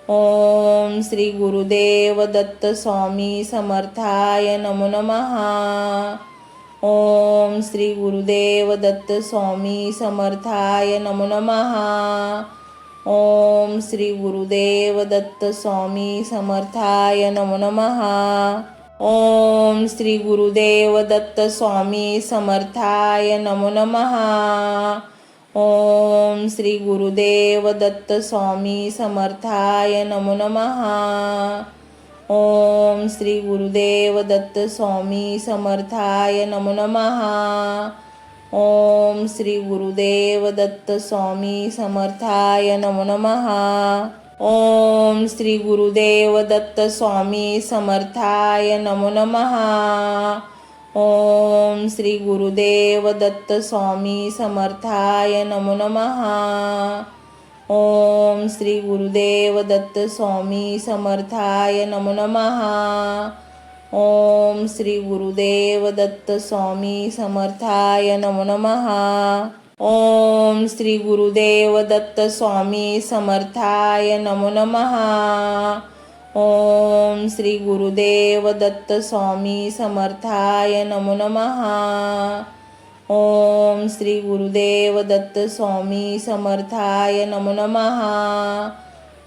ओम श्री गुरुदेव दत्त स्वामी समर्थाय नमो नमः. ओम श्री गुरुदेव दत्त स्वामी समर्थाय नमो नमः. ओम श्री गुरुदेव दत्त स्वामी समर्थाय नमो नमः. ओम श्री गुरुदेव दत्त स्वामी समर्थाय नमो नमः. ओम श्री गुरुदेव दत्त स्वामी समर्थाय नमो नमः. ओम श्री गुरुदेव दत्त स्वामी समर्थाय नमो नमः. ओम श्री गुरुदेव दत्त स्वामी समर्थाय नमो नमः. ओम श्री गुरुदेव दत्त स्वामी समर्थाय नमो नमः. ओम श्री गुरुदेव दत्त स्वामी समर्थाय नमो नमः. ओम श्री गुरुदेव दत्त स्वामी समर्थाय नमो नमः. ओम श्री गुरुदेव दत्त स्वामी समर्थाय नमो नमः. ओम श्री गुरुदेव दत्त स्वामी समर्थाय नमो नमः. ओम श्री गुरुदेव दत्त स्वामी समर्थाय नमो नमः. ओम श्री गुरुदेव दत्त स्वामी समर्थाय नमो नमः.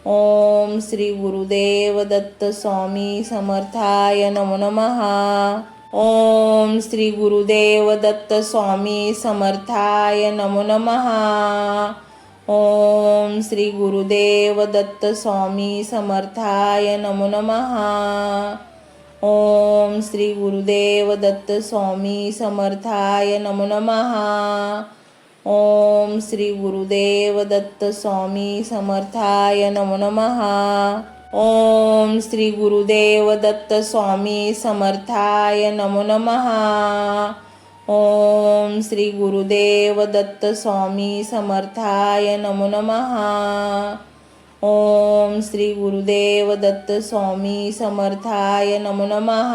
ओम श्री गुरुदेव दत्त स्वामी समर्थाय नमो नमः. ओम श्री गुरुदेव दत्त स्वामी समर्थाय नमो नमः. ओम श्री गुरुदेव दत्त स्वामी समर्थाय नमो नमः. ओम श्री गुरुदेव दत्त स्वामी समर्थाय नमो नमः. ओम श्री गुरुदेव दत्त स्वामी समर्थाय नमो नमः. ओम श्री गुरुदेव दत्त स्वामी समर्थाय नमो नमः. ओम श्री गुरुदेव दत्त स्वामी समर्थाय नमो नमः. ओम श्री गुरुदेव दत्त स्वामी समर्थाय नमो नमः.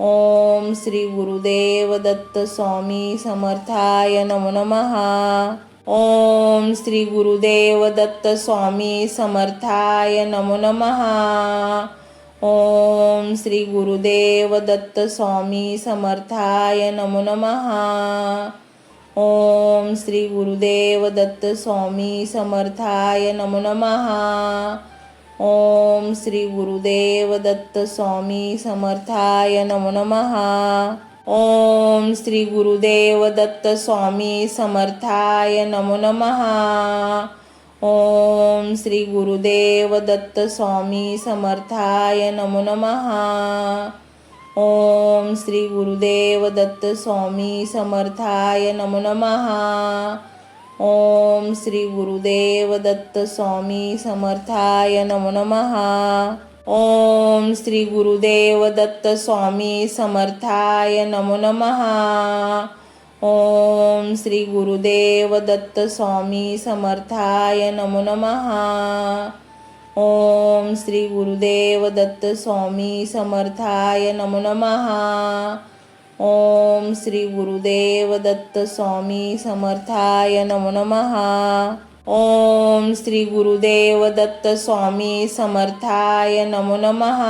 ओम श्री गुरुदेव दत्त स्वामी समर्थाय नमो नमः. ओम श्री गुरुदेव दत्त स्वामी समर्थाय नमो नमः. ओम श्री गुरुदेव दत्त स्वामी समर्थाय नमो नमः. ओम श्री गुरुदेव दत्त स्वामी समर्थाय नमो नमः. ओम श्री गुरुदेव दत्त स्वामी समर्थाय नमो नमः. ओम श्री गुरुदेव दत्त स्वामी समर्थाय नमो नमः. ओम श्री गुरुदेव दत्त स्वामी समर्थाय नमो नमः. ओम श्री गुरुदेव दत्त स्वामी समर्थाय नमो नमः. ओम श्री गुरुदेव दत्त स्वामी समर्थाय नमो नमः. ओम श्री गुरुदेव दत्त स्वामी समर्थाय नमो नमः. ओम श्री गुरुदेव दत्त स्वामी समर्थाय नमो नमः. ओम श्री गुरुदेव दत्त स्वामी समर्थाय नमो नमः. ओम श्री गुरुदेव दत्त स्वामी समर्थाय नमो नमः. ओम श्री गुरुदेव दत्त स्वामी समर्थाय नमो नमः.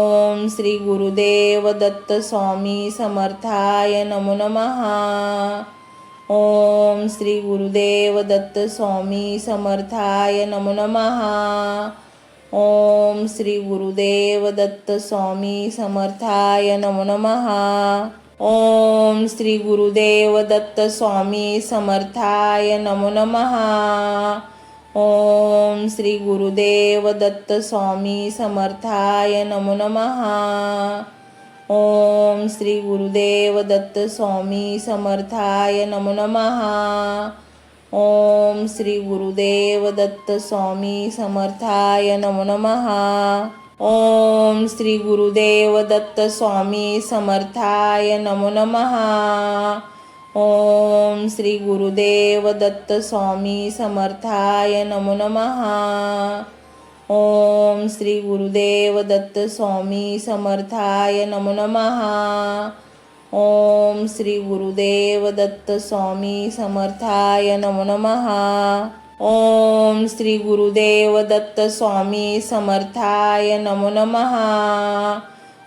ओम श्री गुरुदेव दत्त स्वामी समर्थाय नमो नमः. ओम श्री गुरुदेव दत्त स्वामी समर्थाय नमो नमः. ओम श्री गुरुदेव दत्त स्वामी समर्थाय नमो नमः. ओम श्री गुरुदेव दत्त स्वामी समर्थाय नमो नमः. ओम श्री गुरुदेव दत्त स्वामी समर्थाय नमो नमः. ओम श्री गुरुदेव दत्त स्वामी समर्थाय नमो नमः. ओम श्री गुरुदेव दत्त स्वामी समर्थाय नमो नमः. ओम श्री गुरुदेव दत्त स्वामी समर्थाय नमो नमः. ओम श्री गुरुदेव दत्त स्वामी समर्थाय नमो नमः. ओम श्री गुरुदेव दत्त स्वामी समर्थाय नमो नमः. ओम श्री गुरुदेव दत्त स्वामी समर्थाय नमो नमः. ओम श्री गुरुदेव दत्त स्वामी समर्थाय नमो नमः.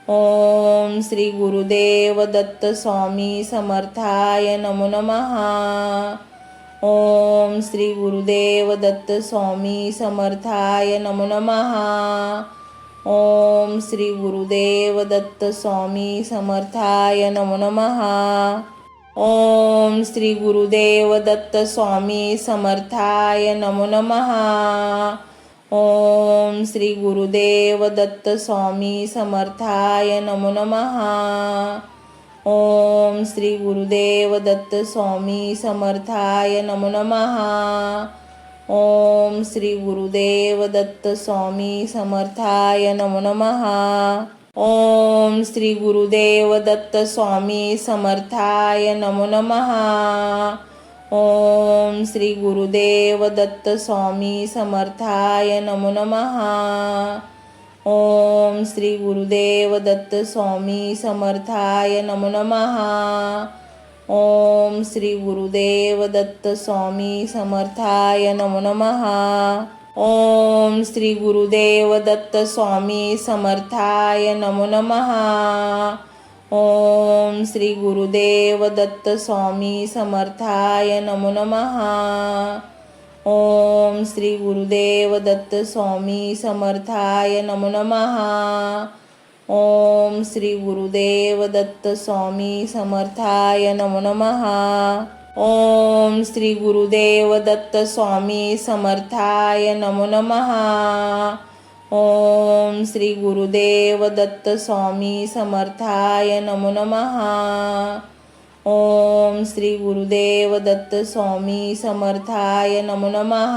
ओम श्री गुरुदेव दत्त स्वामी समर्थाय नमो नमः. ओम श्री गुरुदेव दत्त स्वामी समर्थाय नमो नमः. ओम श्री गुरुदेव दत्त स्वामी समर्थाय नमो नमः. ओम श्री गुरुदेव दत्त स्वामी समर्थाय नमो नमः. ओम श्री गुरुदेव दत्त स्वामी समर्थाय नमो नमः. ओम श्री गुरुदेव दत्त स्वामी समर्थाय नमो नमः. ओम श्री गुरुदेव दत्त स्वामी समर्थाय नमो नमः. ओम श्री गुरुदेव दत्त स्वामी समर्थाय नमो नमः. ओम श्री गुरुदेव दत्त स्वामी समर्थाय नमो नमः. ओम श्री गुरुदेव दत्त स्वामी समर्थाय नमो नमः. ओम श्री गुरुदेव दत्त स्वामी समर्थाय नमो नमः. ओम श्री गुरुदेव दत्त स्वामी समर्थाय नमो नमः. ओम श्री गुरुदेव दत्त स्वामी समर्थाय नमो नमः. ओम श्री गुरुदेव दत्त स्वामी समर्थाय नमो नमः. ओम श्री गुरुदेव दत्त स्वामी समर्थाय नमो नमः. ओम श्री गुरुदेव दत्त स्वामी समर्थाय नमो नमः. ओम श्री गुरुदेव दत्त स्वामी समर्थाय नमो नमः. ओम श्री गुरुदेव दत्त स्वामी समर्थाय नमो नमः.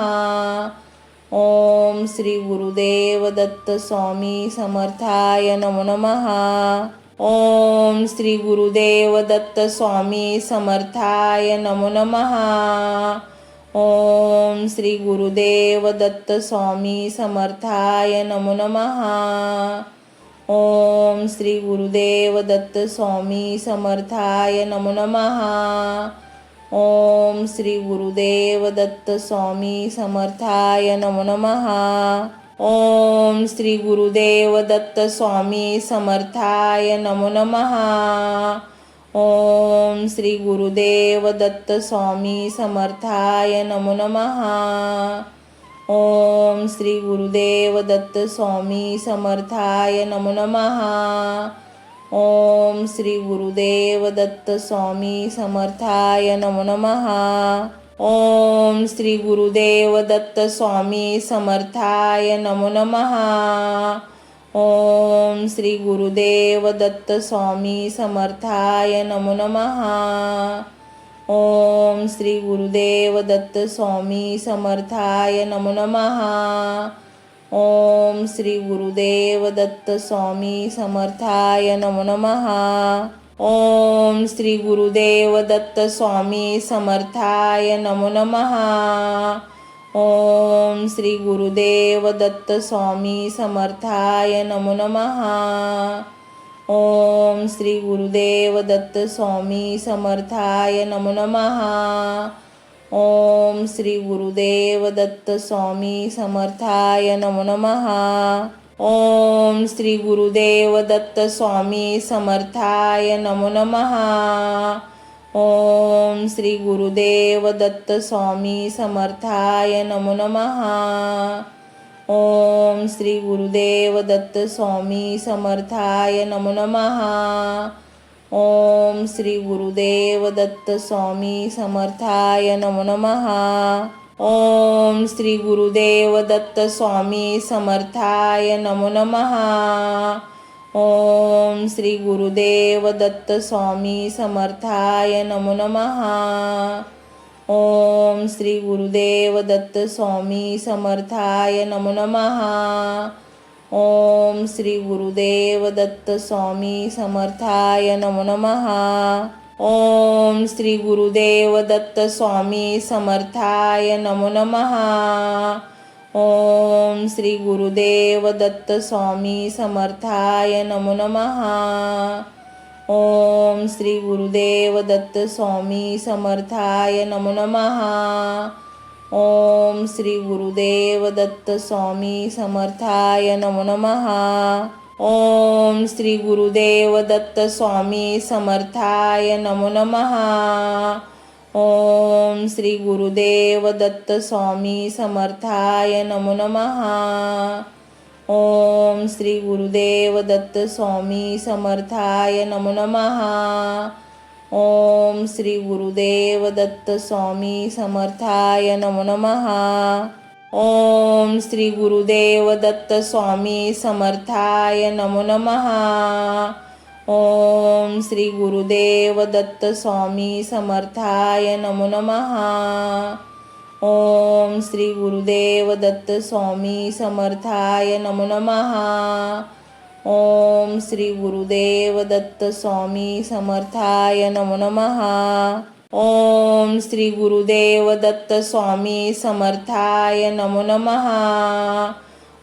ओम श्री गुरुदेव दत्त स्वामी समर्थाय नमो नमः. ओम श्री गुरुदेव दत्त स्वामी समर्थाय नमो नमः. ओम श्री गुरुदेव दत्त स्वामी समर्थाय नमो नमः. ओम श्री गुरुदेव दत्त स्वामी समर्थाय नमो नमः. ओम श्री गुरुदेव दत्त स्वामी समर्थाय नमो नमः. ओम श्री गुरुदेव दत्त स्वामी समर्थाय नमो नमः. ओम श्री गुरुदेव दत्त स्वामी समर्थाय नमो नमः. ओम श्री गुरुदेव दत्त स्वामी समर्थाय नमो नमः. ओम श्री गुरुदेव दत्त स्वामी समर्थाय नमो नमः. ओम श्री गुरुदेव दत्त स्वामी समर्थाय नमो नमः. ओम श्री गुरुदेव दत्त स्वामी समर्थाय नमो नमः. ओम श्री गुरुदेव दत्त स्वामी समर्थाय नमो नमः. ओम श्री गुरुदेव दत्त स्वामी समर्थाय नमो नमः. ओम श्री गुरुदेव दत्त स्वामी समर्थाय नमो नमः. ओम श्री गुरुदेव दत्त स्वामी समर्थाय नमो नमः. ओम श्री गुरुदेव दत्त स्वामी समर्थाय नमो नमः. ओम श्री गुरुदेव दत्त स्वामी समर्थाय नमो नमः. ओम श्री गुरुदेव दत्त स्वामी समर्थाय नमो नमः. ओम श्री गुरुदेव दत्त स्वामी समर्थाय नमो नमः. ओम श्री गुरुदेव दत्त स्वामी समर्थाय नमो नमः. ओम श्री गुरुदेव दत्त स्वामी समर्थाय नमो नमः. ओम श्री गुरुदेव दत्त स्वामी समर्थाय नमो नमः. ओम श्री गुरुदेव दत्त स्वामी समर्थाय नमो नमः. ओम श्री गुरुदेव दत्त स्वामी समर्थाय नमो नमः. ओम श्री गुरुदेव दत्त स्वामी समर्थाय नमो नमः. ओम श्री गुरुदेव दत्त स्वामी समर्थाय नमो नमः. ओम श्री गुरुदेव दत्त स्वामी समर्थाय नमो नमः. ओम श्री गुरुदेव दत्त स्वामी समर्थाय नमो नमः. ओम श्री गुरुदेव दत्त स्वामी समर्थाय नमो नमः. ओम श्री गुरुदेव दत्त स्वामी समर्थाय नमो नमः. ओम श्री गुरुदेव दत्त स्वामी समर्थाय नमो नमः. ओम श्री गुरुदेव दत्त स्वामी समर्थाय नमो नमः. ओम श्री गुरुदेव दत्त स्वामी समर्थाय नमो नमः. ओम श्री गुरुदेव दत्त स्वामी समर्थाय नमो नमः. ओम श्री गुरुदेव दत्त स्वामी समर्थाय नमो नमः. ओम श्री गुरुदेव दत्त स्वामी समर्थाय नमो नमः. ओम श्री गुरुदेव दत्त स्वामी समर्थाय नमो नमः. ओम श्री गुरुदेव दत्त स्वामी समर्थाय नमो नमः.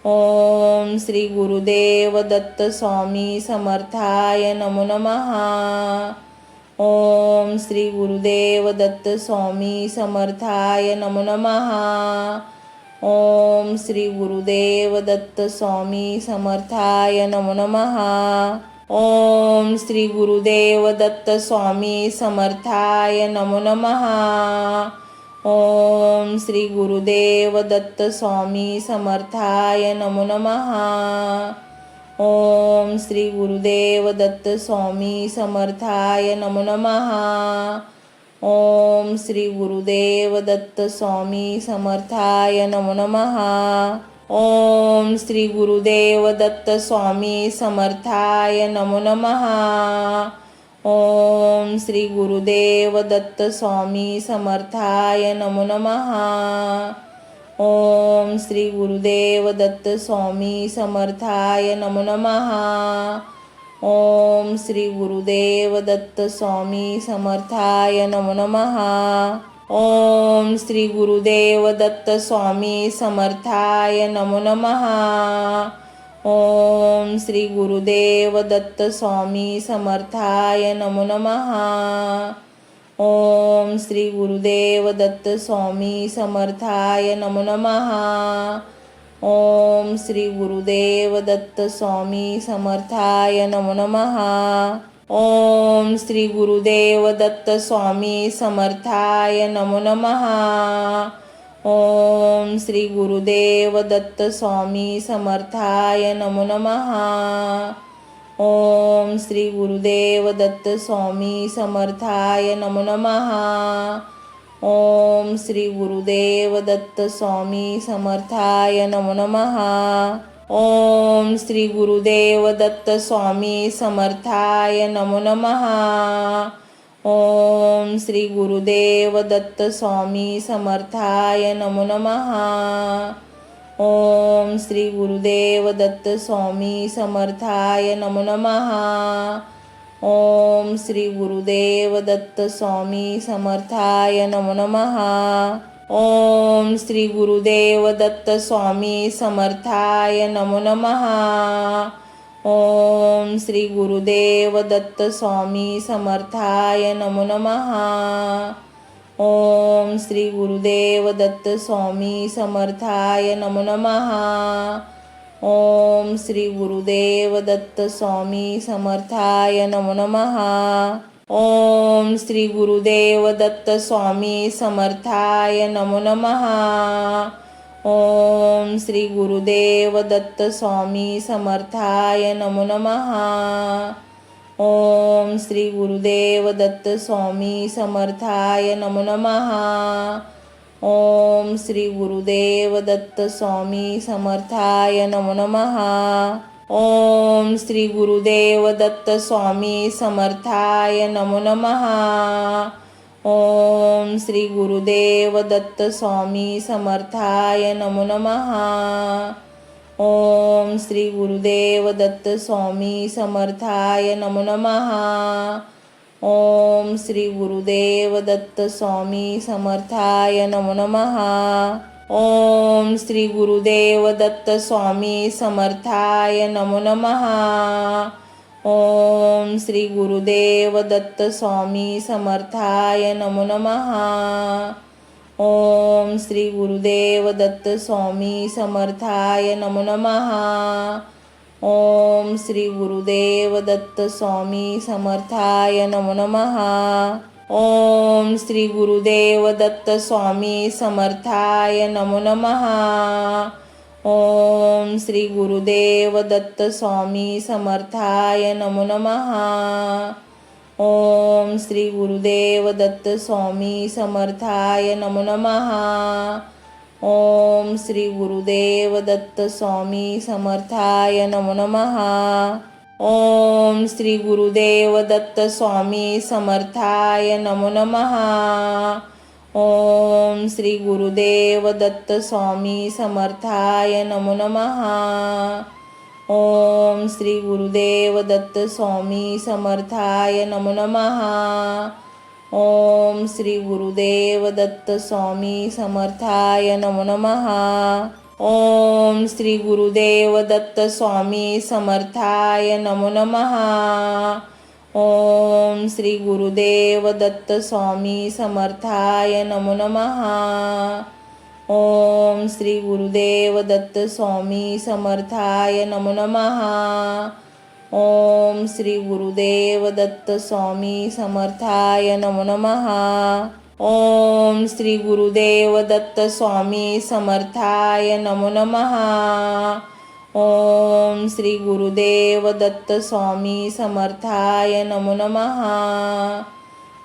ओम श्री गुरुदेव दत्त स्वामी समर्थाय नमो नमः. ओम श्री गुरुदेव दत्त स्वामी समर्थाय नमो नमः. ओम श्री गुरुदेव दत्त स्वामी समर्थाय नमो नमः. ओम श्री गुरुदेव दत्त स्वामी समर्थाय नमो नमः. ओम श्री गुरुदेव दत्त स्वामी समर्थाय नमो नमः. ओम श्री गुरुदेव दत्त स्वामी समर्थाय नमो नमः. ओम श्री गुरुदेव दत्त स्वामी समर्थाय नमो नमः. ओम श्री गुरुदेव दत्त स्वामी समर्थाय नमो नमः. ओम श्री गुरुदेव दत्त स्वामी समर्थाय नमो नमः. ओम श्री गुरुदेव दत्त स्वामी समर्थाय नमो नमः. ओम श्री गुरुदेव दत्त स्वामी समर्थाय नमो नमः. ओम श्री गुरुदेव दत्त स्वामी समर्थाय नमो नमः. ओम श्री गुरुदेव दत्त स्वामी समर्थाय नमो नमः. ओम श्री गुरुदेव दत्त स्वामी समर्थाय नमो नमः. ओम श्री गुरुदेव दत्त स्वामी समर्थाय नमो नमः. ओम श्री गुरुदेव दत्त स्वामी समर्थाय नमो नमः. ओम श्री गुरुदेव दत्त स्वामी समर्थाय नमो नमः. ओम श्री गुरुदेव दत्त स्वामी समर्थाय नमो नमः. ओम श्री गुरुदेव दत्त स्वामी समर्थाय नमो नमः. ओम श्री गुरुदेव दत्त स्वामी समर्थाय नमो नमः. ओम श्री गुरुदेव दत्त स्वामी समर्थाय नमो नमः. ओम श्री गुरुदेव दत्त स्वामी समर्थाय नमो नमः. ओम श्री गुरुदेव दत्त स्वामी समर्थाय नमो नमः. ओम श्री गुरुदेव दत्त स्वामी समर्थाय नमो नमः. ओम श्री गुरुदेव दत्त स्वामी समर्थाय नमो नमः. ओम श्री गुरुदेव दत्त स्वामी समर्थाय नमो नमः. ओम श्री गुरुदेव दत्त स्वामी समर्थाय नमो नमः. ओम श्री गुरुदेव दत्त स्वामी समर्थाय नमो नमः. ओम श्री गुरुदेव दत्त स्वामी समर्थाय नमो नमः. ओम श्री गुरुदेव दत्त स्वामी समर्थाय नमो नमः. ओम श्री गुरुदेव दत्त स्वामी समर्थाय नमो नमः. ओम श्री गुरुदेव दत्त स्वामी समर्थाय नमो नमः. ओम श्री गुरुदेव दत्त स्वामी समर्थाय नमो नमः. ओम श्री गुरुदेव दत्त स्वामी समर्थाय नमो नमः. ओम श्री गुरुदेव दत्त स्वामी समर्थाय नमो नमः. ओम श्री गुरुदेव दत्त स्वामी समर्थाय नमो नमः. ओम श्री गुरुदेव दत्त स्वामी समर्थाय नमो नमः. ओम श्री गुरुदेव दत्त स्वामी समर्थाय नमो नमः. ओम श्री गुरुदेव दत्त स्वामी समर्थाय नमो नमः. ओम श्री गुरुदेव दत्त स्वामी समर्थाय नमो नमः. ओम श्री गुरुदेव दत्त स्वामी समर्थाय नमो नमः. ओम श्री गुरुदेव दत्त स्वामी समर्थाय नमो नमः. ओम श्री गुरुदेव दत्त स्वामी समर्थाय नमो नमः. ओम श्री गुरुदेव दत्त स्वामी समर्थाय नमो नमः. ओम श्री गुरुदेव दत्त स्वामी समर्थाय नमो नमः. ओम श्री गुरुदेव दत्त स्वामी समर्थाय नमो नमः. ओम श्री गुरुदेव दत्त स्वामी समर्थाय नमो नमः. ओम श्री गुरुदेव दत्त स्वामी समर्थाय नमो नमः. ओम श्री गुरुदेव दत्त स्वामी समर्थाय नमो नमः. ओम श्री गुरुदेव दत्त स्वामी समर्थाय नमो नमः. ओम श्री गुरुदेव दत्त स्वामी समर्थाय नमो नमः. ओम श्री गुरुदेव दत्त स्वामी समर्थाय नमो नमः. ओम श्री गुरुदेव दत्त स्वामी समर्थाय नमो नमः.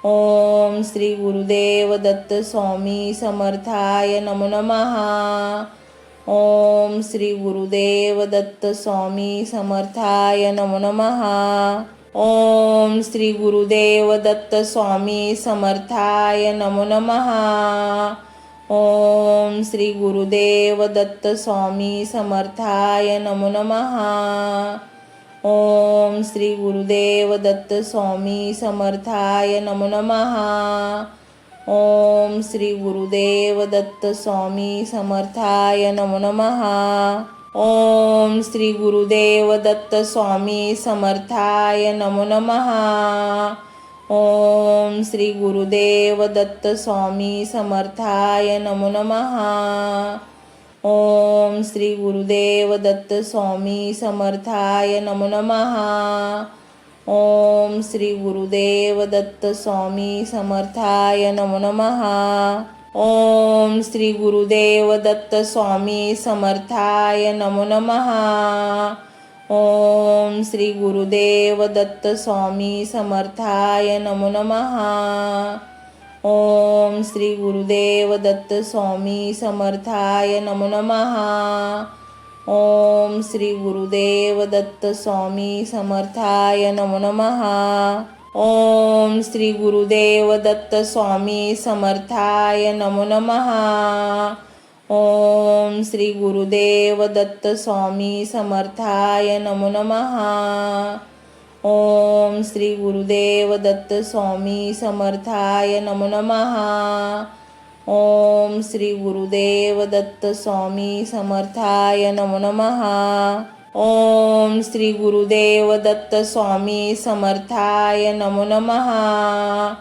ओम श्री गुरुदेव दत्त स्वामी समर्थाय नमो नमः. ओम श्री गुरुदेव दत्त स्वामी समर्थाय नमो नमः. ओम श्री गुरुदेव दत्त स्वामी समर्थाय नमो नमः. ओम श्री गुरुदेव दत्त स्वामी समर्थाय नमो नमः. ओम श्री गुरुदेव दत्त स्वामी समर्थाय नमो नमः. ओम श्री गुरुदेव दत्त स्वामी समर्थाय नमो नमः. ओम श्री गुरुदेव दत्त स्वामी समर्थाय नमो नमः. ओम श्री गुरुदेव दत्त स्वामी समर्थाय नमो नमः. ओम श्री गुरुदेव दत्त स्वामी समर्थाय नमो नमः. ओम श्री गुरुदेव दत्त स्वामी समर्थाय नमो नमः. ओम श्री गुरुदेव दत्त स्वामी समर्थाय नमो नमः. ओम श्री गुरुदेव दत्त स्वामी समर्थाय नमो नमः. ओम श्री गुरुदेव दत्त स्वामी समर्थाय नमो नमः. ओम श्री गुरुदेव दत्त स्वामी समर्थाय नमो नमः. ओम श्री गुरुदेव दत्त स्वामी समर्थाय नमो नमः. ओम श्री गुरुदेव दत्त स्वामी समर्थाय नमो नमः. ओम श्री गुरुदेव दत्त स्वामी समर्थाय नमो नमः. ओम श्री गुरुदेव दत्त स्वामी समर्थाय नमो नमः.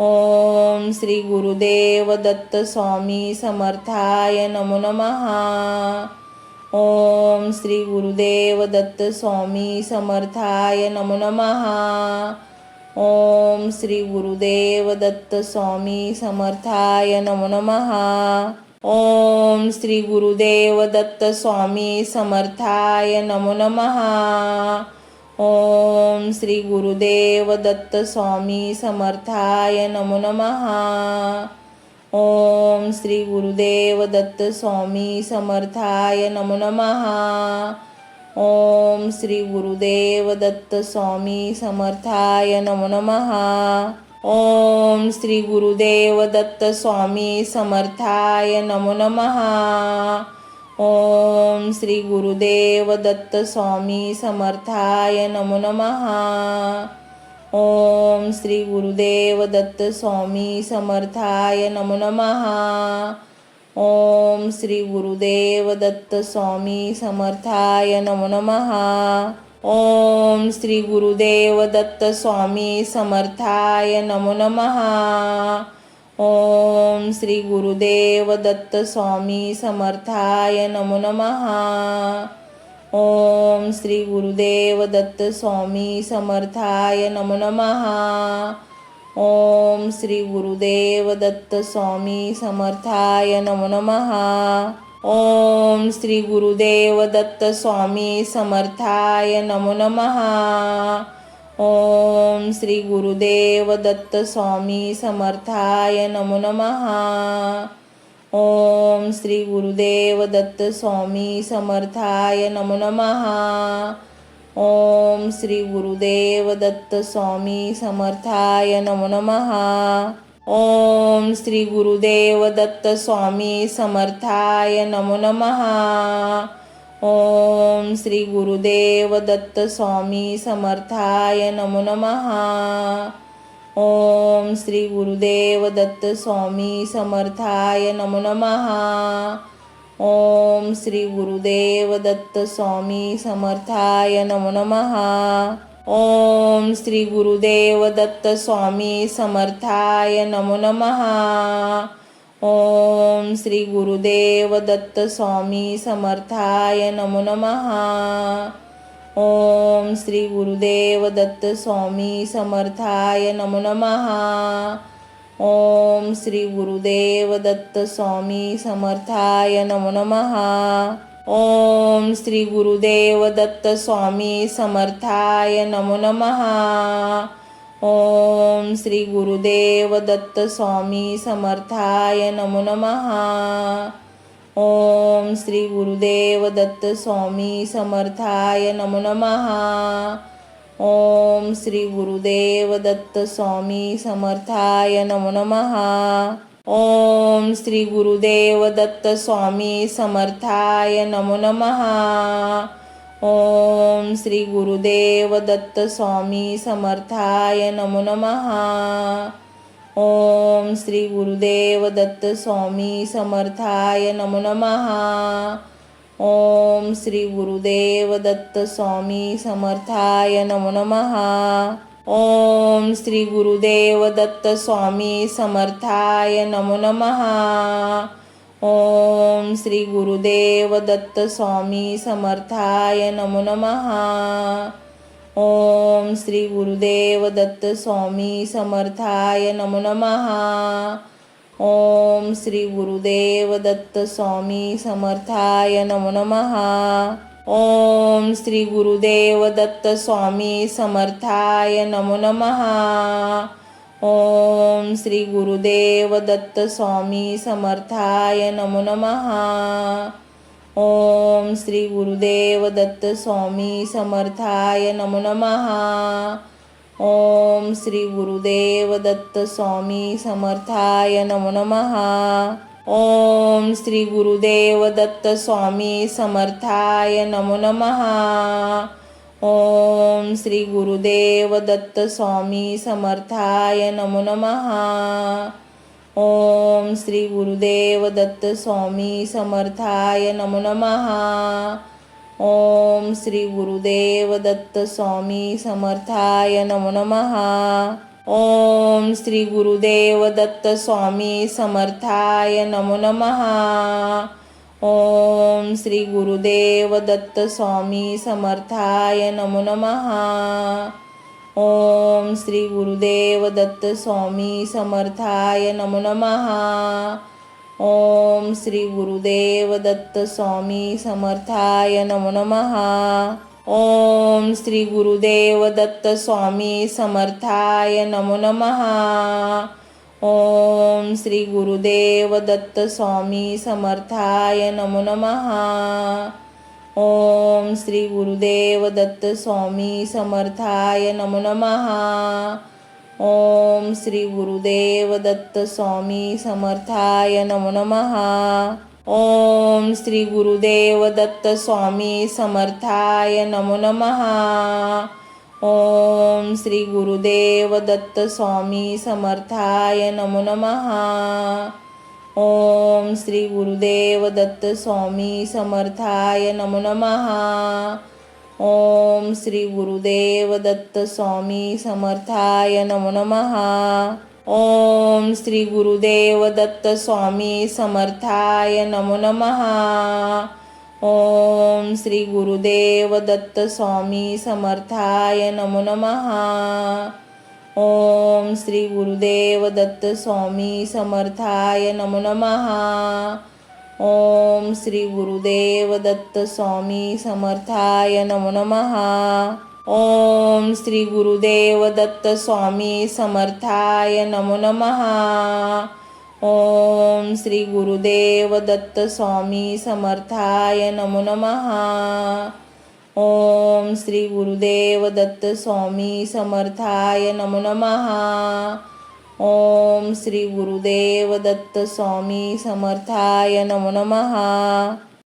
ओम श्री गुरुदेव दत्त स्वामी समर्थाय नमो नमः. ओम श्री गुरुदेव दत्त स्वामी समर्थाय नमो नमः. ओम श्री गुरुदेव दत्त स्वामी समर्थाय नमो नमः. ओम श्री गुरुदेव दत्त स्वामी समर्थाय नमो नमः. ओम श्री गुरुदेव दत्त स्वामी समर्थाय नमो नमः. ओम श्री गुरुदेव दत्त स्वामी समर्थाय नमो नमः. ओम श्री गुरुदेव दत्त स्वामी समर्थाय नमो नमः. ओम श्री गुरुदेव दत्त स्वामी समर्थाय नमो नमः. ओम श्री गुरुदेव दत्त स्वामी समर्थाय नमो नमः. ओम श्री गुरुदेव दत्त स्वामी समर्थाय नमो नमः. ओम श्री गुरुदेव दत्त स्वामी समर्थाय नमो नमः. ओम श्री गुरुदेव दत्त स्वामी समर्थाय नमो नमः. ओम श्री गुरुदेव दत्त स्वामी समर्थाय नमो नमः. ओम श्री गुरुदेव दत्त स्वामी समर्थाय नमो नमः. ओम श्री गुरुदेव दत्त स्वामी समर्थाय नमो नमः. ओम श्री गुरुदेव दत्त स्वामी समर्थाय नमो नमः. ओम श्री गुरुदेव दत्त स्वामी समर्थाय नमो नमः. ओम श्री गुरुदेव दत्त स्वामी समर्थाय नमो नमः. ओम श्री गुरुदेव दत्त स्वामी समर्थाय नमो नमः. ओम श्री गुरुदेव दत्त स्वामी समर्थाय नमो नमः. ओम श्री गुरुदेव दत्त स्वामी समर्थाय नमो नमः. ओम श्री गुरुदेव दत्त स्वामी समर्थाय नमो नमः. ओम श्री गुरुदेव दत्त स्वामी समर्थाय नमो नमः. ओम श्री गुरुदेव दत्त स्वामी समर्थाय नमो नमः. ओम श्री गुरुदेव दत्त स्वामी समर्थाय नमो नमः. ओम श्री गुरुदेव दत्त स्वामी समर्थाय नमो नमः. ओम श्री गुरुदेव दत्त स्वामी समर्थाय नमो नमः. ओम श्री गुरुदेव दत्त स्वामी समर्थाय नमो नमः. ओम श्री गुरुदेव दत्त स्वामी समर्थाय नमो नमः. ओम श्री गुरुदेव दत्त स्वामी समर्थाय नमो नमः. ओम श्री गुरुदेव दत्त स्वामी समर्थाय नमो नमः. ओम श्री गुरुदेव दत्त स्वामी समर्थाय नमो नमः. ओम श्री गुरुदेव दत्त स्वामी समर्थाय नमो नमः. ओम श्री गुरुदेव दत्त स्वामी समर्थाय नमो नमः. ओम श्री गुरुदेव दत्त स्वामी समर्थाय नमो नमः. ओम श्री गुरुदेव दत्त स्वामी समर्थाय नमो नमः. ओम श्री गुरुदेव दत्त स्वामी समर्थाय नमो नमः. ओम श्री गुरुदेव दत्त स्वामी समर्थाय नमो नमः. ओम श्री गुरुदेव दत्त स्वामी समर्थाय नमो नमः. ओम श्री गुरुदेव दत्त स्वामी समर्थाय नमो नमः. ओम श्री गुरुदेव दत्त स्वामी समर्थाय नमो नमः. ओम श्री गुरुदेव दत्त स्वामी समर्थाय नमो नमः. ओम श्री गुरुदेव दत्त स्वामी समर्थाय नमो नमः. ओम श्री गुरुदेव दत्त स्वामी समर्थाय नमो नमः. ओम श्री गुरुदेव दत्त स्वामी समर्थाय नमो नमः. ओम श्री गुरुदेव दत्त स्वामी समर्थाय नमो नमः. ओम श्री गुरुदेव दत्त स्वामी समर्थाय नमो नमः. ओम श्री गुरुदेव दत्त स्वामी समर्थाय नमो नमः. ओम श्री गुरुदेव दत्त स्वामी समर्थाय नमो नमः. ओम श्री गुरुदेव दत्त स्वामी समर्थाय नमो नमः. ओम श्री गुरुदेव दत्त स्वामी समर्थाय नमो नमः. ओम श्री गुरुदेव दत्त स्वामी समर्थाय नमो नमः. ओम श्री गुरुदेव दत्त स्वामी समर्थाय नमो नमः. ओम श्री गुरुदेव दत्त स्वामी समर्थाय नमो नमः. ओम श्री गुरुदेव दत्त स्वामी समर्थाय नमो नमः. ओम श्री गुरुदेव दत्त स्वामी समर्थाय नमो नमः. ओम श्री गुरुदेव दत्त स्वामी समर्थाय नमो नमः. ओम श्री गुरुदेव दत्त स्वामी समर्थाय नमो नमः. ओम श्री गुरुदेव दत्त स्वामी समर्थाय नमो नमः. ओम श्री गुरुदेव दत्त स्वामी समर्थाय नमो नमः. ओम श्री गुरुदेव दत्त स्वामी समर्थाय नमो नमः. ओम श्री गुरुदेव दत्त स्वामी समर्थाय नमो नमः. ओम श्री गुरुदेव दत्त स्वामी समर्थाय नमो नमः. ओम श्री गुरुदेव दत्त स्वामी समर्थाय नमो नमः. ओम श्री गुरुदेव दत्त स्वामी समर्थाय नमो नमः. ओम श्री गुरुदेव दत्त स्वामी समर्थाय नमो नमः. ओम श्री गुरुदेव दत्त स्वामी समर्थाय नमो नमः. ओम श्री गुरुदेव दत्त स्वामी समर्थाय नमो नमः.